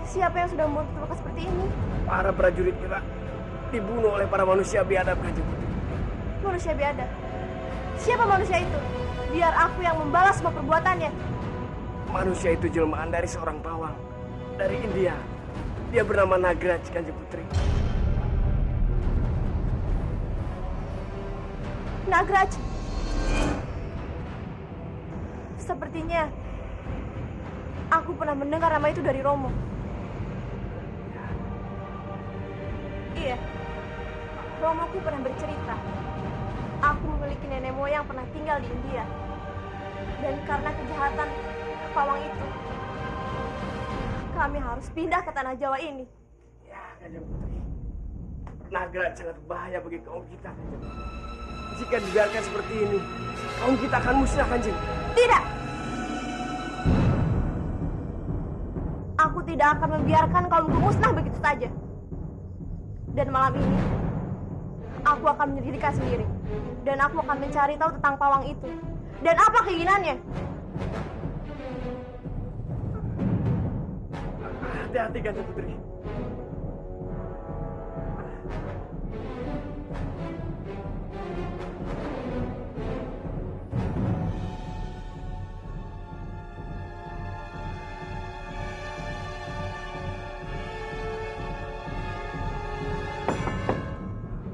Siapa yang sudah membuat luka seperti ini? Para prajurit kita dibunuh oleh para manusia biadab, Kanjeng Putri. Manusia biadab? Siapa manusia itu? Biar aku yang membalas semua perbuatannya. Manusia itu jelmaan dari seorang pawang dari India. Dia bernama Nagraj, Kanjeng Putri. Nagraj. Sepertinya aku pernah mendengar nama itu dari Romo. Iya, Romoku pernah bercerita. Aku memiliki nenek moyang pernah tinggal di India. Dan karena kejahatan pawang itu, kami harus pindah ke tanah Jawa ini. Ya, Kanjeng Putri. Nagraj sangat bahaya bagi kaum kita, Kanjeng. Jika dibiarkan seperti ini, kaum kita akan musnah, Kanjeng. Tidak! Aku tidak akan membiarkan kaumku musnah begitu saja. Dan malam ini, aku akan menyelidiki sendiri. Dan aku akan mencari tahu tentang pawang itu. Dan apa keinginannya. Hati-hati, Kanjeng Putri.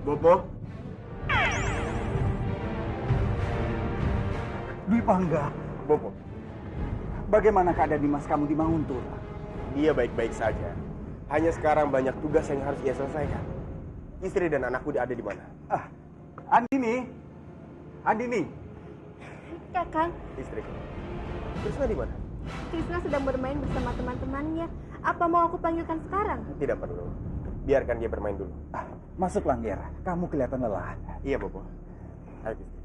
Bopo? Dwi Pangga. Bopo, Bagaimana keadaan Dimas kamu di Manguntur? dia baik-baik saja. Hanya sekarang banyak tugas yang harus ia selesaikan. Istri dan anakku ada di mana? Andini. Andini. Kakang, Istriku. Krishna di mana? Krishna sedang bermain bersama teman-temannya. Apa mau aku panggilkan sekarang? Tidak perlu. Biarkan dia bermain dulu. Masuklah, Nger. Kamu kelihatan lelah. Iya, Bopo. Ayo, istri.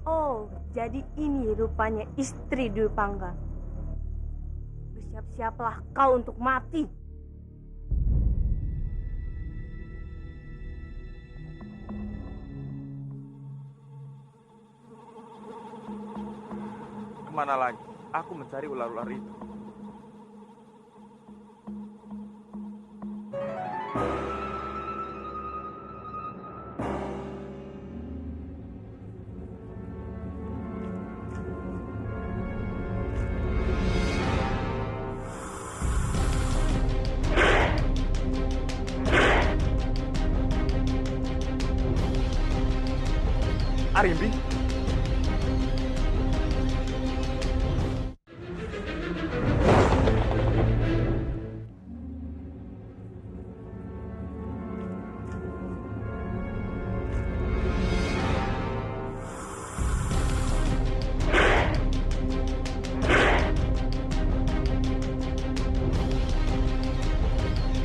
Oh, jadi ini rupanya istri Dwi Pangga. Bersiap-siaplah kau untuk mati. Kemana lagi? Aku mencari ular-ular itu. Arimbi,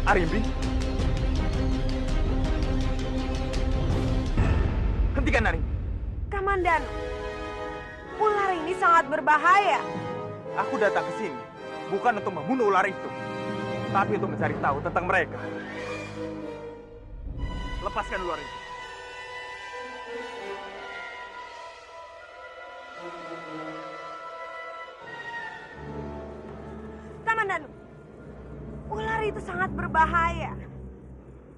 Arimbi, hentikan Arimbi. Kamandan, ular ini sangat berbahaya. Aku datang ke sini bukan untuk membunuh ular itu, tapi untuk mencari tahu tentang mereka. Lepaskan ular itu. Kamandan, ular itu sangat berbahaya.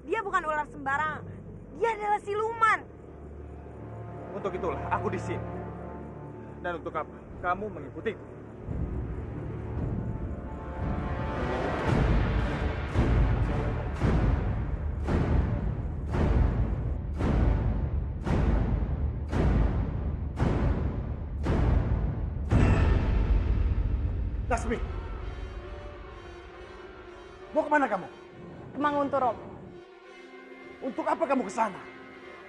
Dia bukan ular sembarangan. Dia adalah siluman. Untuk itulah aku di sini. Dan untuk apa? Kamu mengikutiku. Lasmi, mau kemana kamu? Ke Mangunturum. Untuk apa kamu ke sana?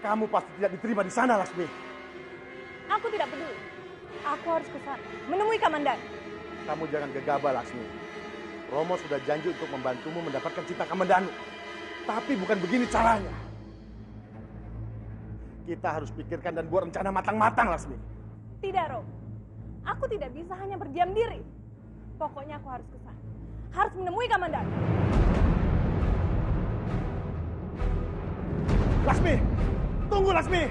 Kamu pasti tidak diterima di sana, Lasmi. Aku tidak peduli. Aku harus ke sana, menemui Kamandan. Kamu jangan gegabah, Lasmi. Romo sudah janji untuk membantumu mendapatkan cinta Kamandanu. Tapi bukan begini caranya. Kita harus pikirkan dan buat rencana matang-matang, Lasmi. Tidak, Rom. Aku tidak bisa hanya berdiam diri. Pokoknya aku harus ke sana. Harus menemui Kamandan. Lasmi! Tunggu, Lasmi!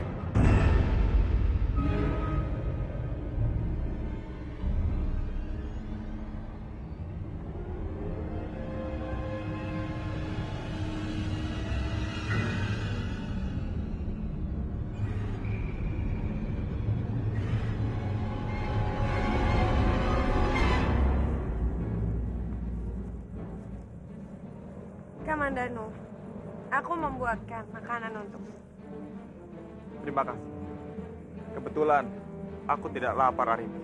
Kamandanu, aku membuatkan makanan untukmu. Terima kasih. Kebetulan aku tidak lapar hari ini.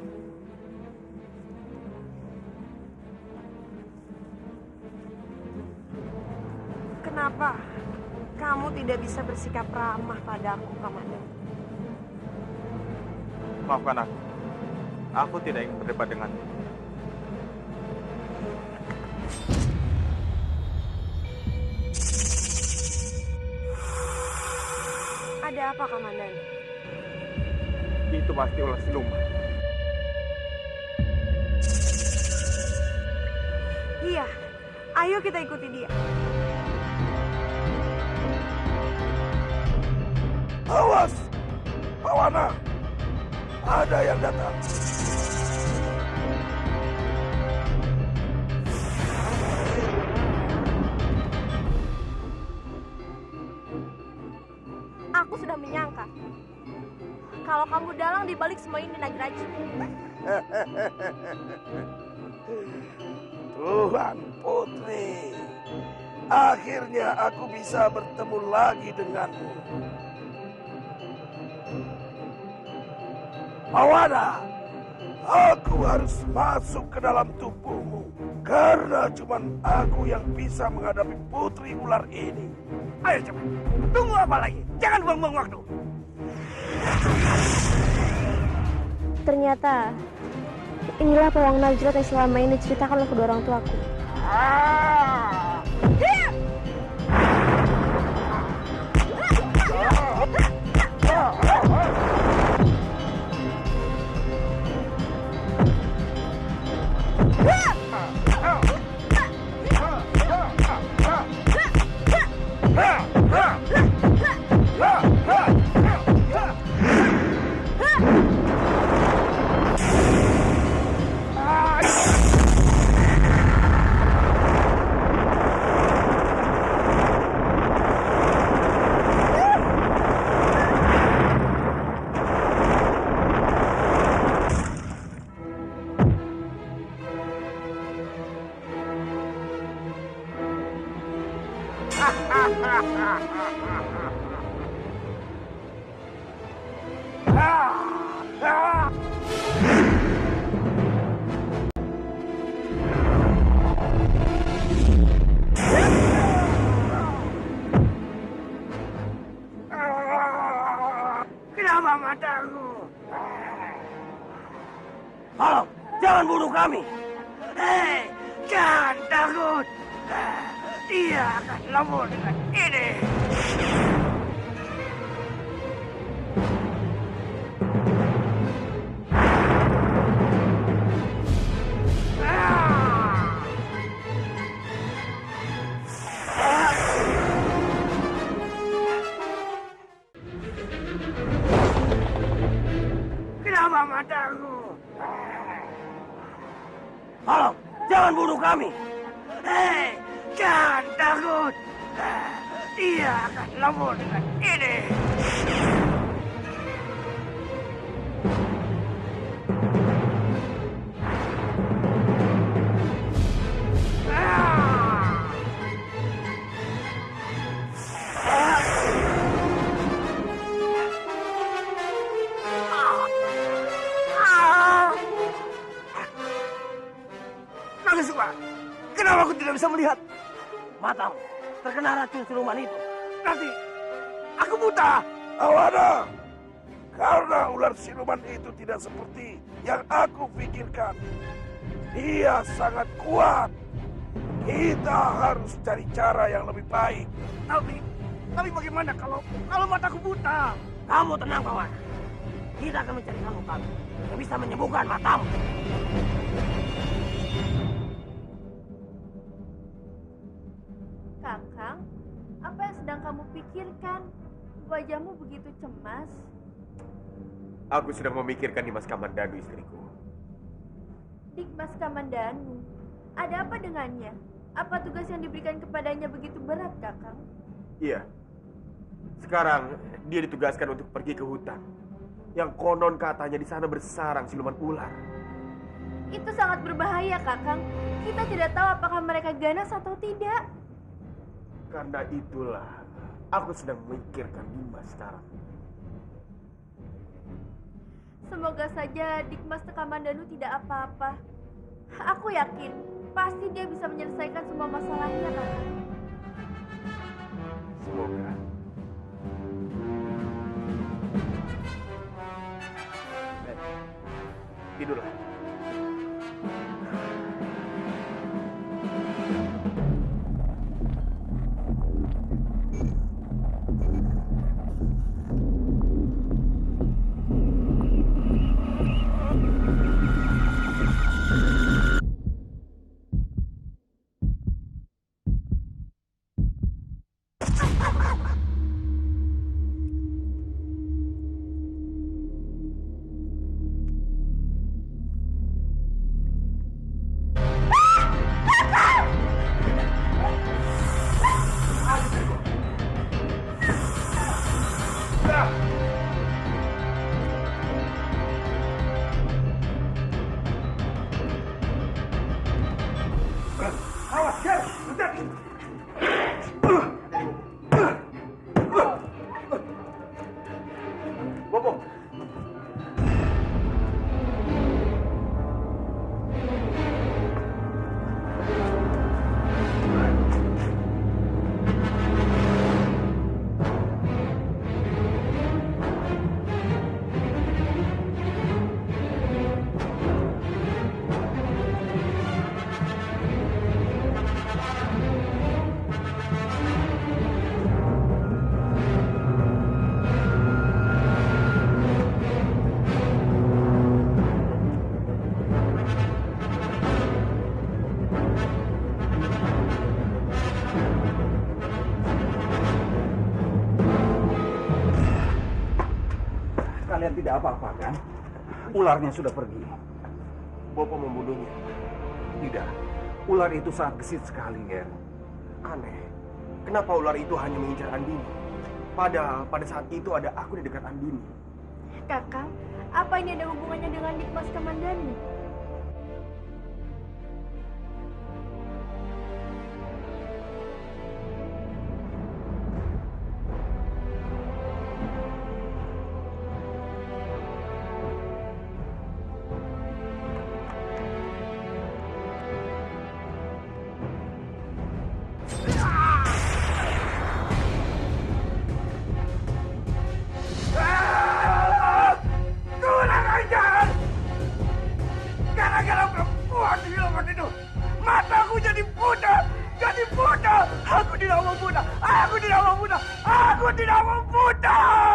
Kenapa kamu tidak bisa bersikap ramah padaku, Kamandan? Maafkan aku. Aku tidak ingin berdebat denganmu. Ada apa, Kamandan? Itu pasti ular siluman. Iya, ayo kita ikuti dia. Awas! Pawana! Ada yang datang. Aku sudah menyangka kalau kamu dalang di balik semua ini, Nagraj. Tuhan Putri, akhirnya aku bisa bertemu lagi denganmu. Pawana, aku harus masuk ke dalam tubuhmu karena cuma aku yang bisa menghadapi putri ular ini. Ayo cepat, tunggu apa lagi? Jangan buang-buang waktu. Ternyata inilah Pawang Najrat yang selama ini diceritakan oleh kedua orang tuaku. Kenapa mataku? Halo, jangan bunuh kami. Hei, jangan takut. dia akan lemur dengan ini. Kenapa mataku? Halo, jangan bunuh kami. Hei, jangan takut. Dia akan lemur dengan ini. Nagasukma, kenapa aku tidak bisa melihat? Matamu terkena racun siluman itu. Nanti aku buta. Awana, karena ular siluman itu tidak seperti yang aku pikirkan. Dia sangat kuat. Kita harus cari cara yang lebih baik. Tapi bagaimana kalau mataku buta? Kamu tenang, kawan. Kita akan mencari kami yang bisa menyembuhkan matamu. Kakang, apa yang sedang kamu pikirkan? Wajahmu begitu cemas. Aku sedang memikirkan Dimas Kamandanu, istriku. Dimas Kamandanu, ada apa dengannya? Apa tugas yang diberikan kepadanya begitu berat, Kakang? Iya. Sekarang dia ditugaskan untuk pergi ke hutan. Yang konon katanya di sana bersarang siluman ular. Itu sangat berbahaya, Kakang. Kita tidak tahu apakah mereka ganas atau tidak. Karena itulah aku sedang memikirkan Dimas sekarang. Semoga saja Dimas Kamandanu tidak apa-apa. Aku yakin pasti dia bisa menyelesaikan semua masalahnya, Kakang. Semoga. Tidurlah. Kalian tidak apa-apa kan? Ularnya sudah pergi. Bopo membunuhnya. Tidak. Ular itu sangat gesit sekali, Ger. Aneh. Kenapa ular itu hanya mengincar Andini? Padahal pada saat itu ada aku di dekat Andini. Kakang, apa ini ada hubungannya dengan Dimas Kamandanu? Gara-gara perempuan di rumah itu, mataku jadi buta dan dibunuh. Aku tidak mau bunuh. Aku tidak mau bunuh. Aku tidak mau bunuh.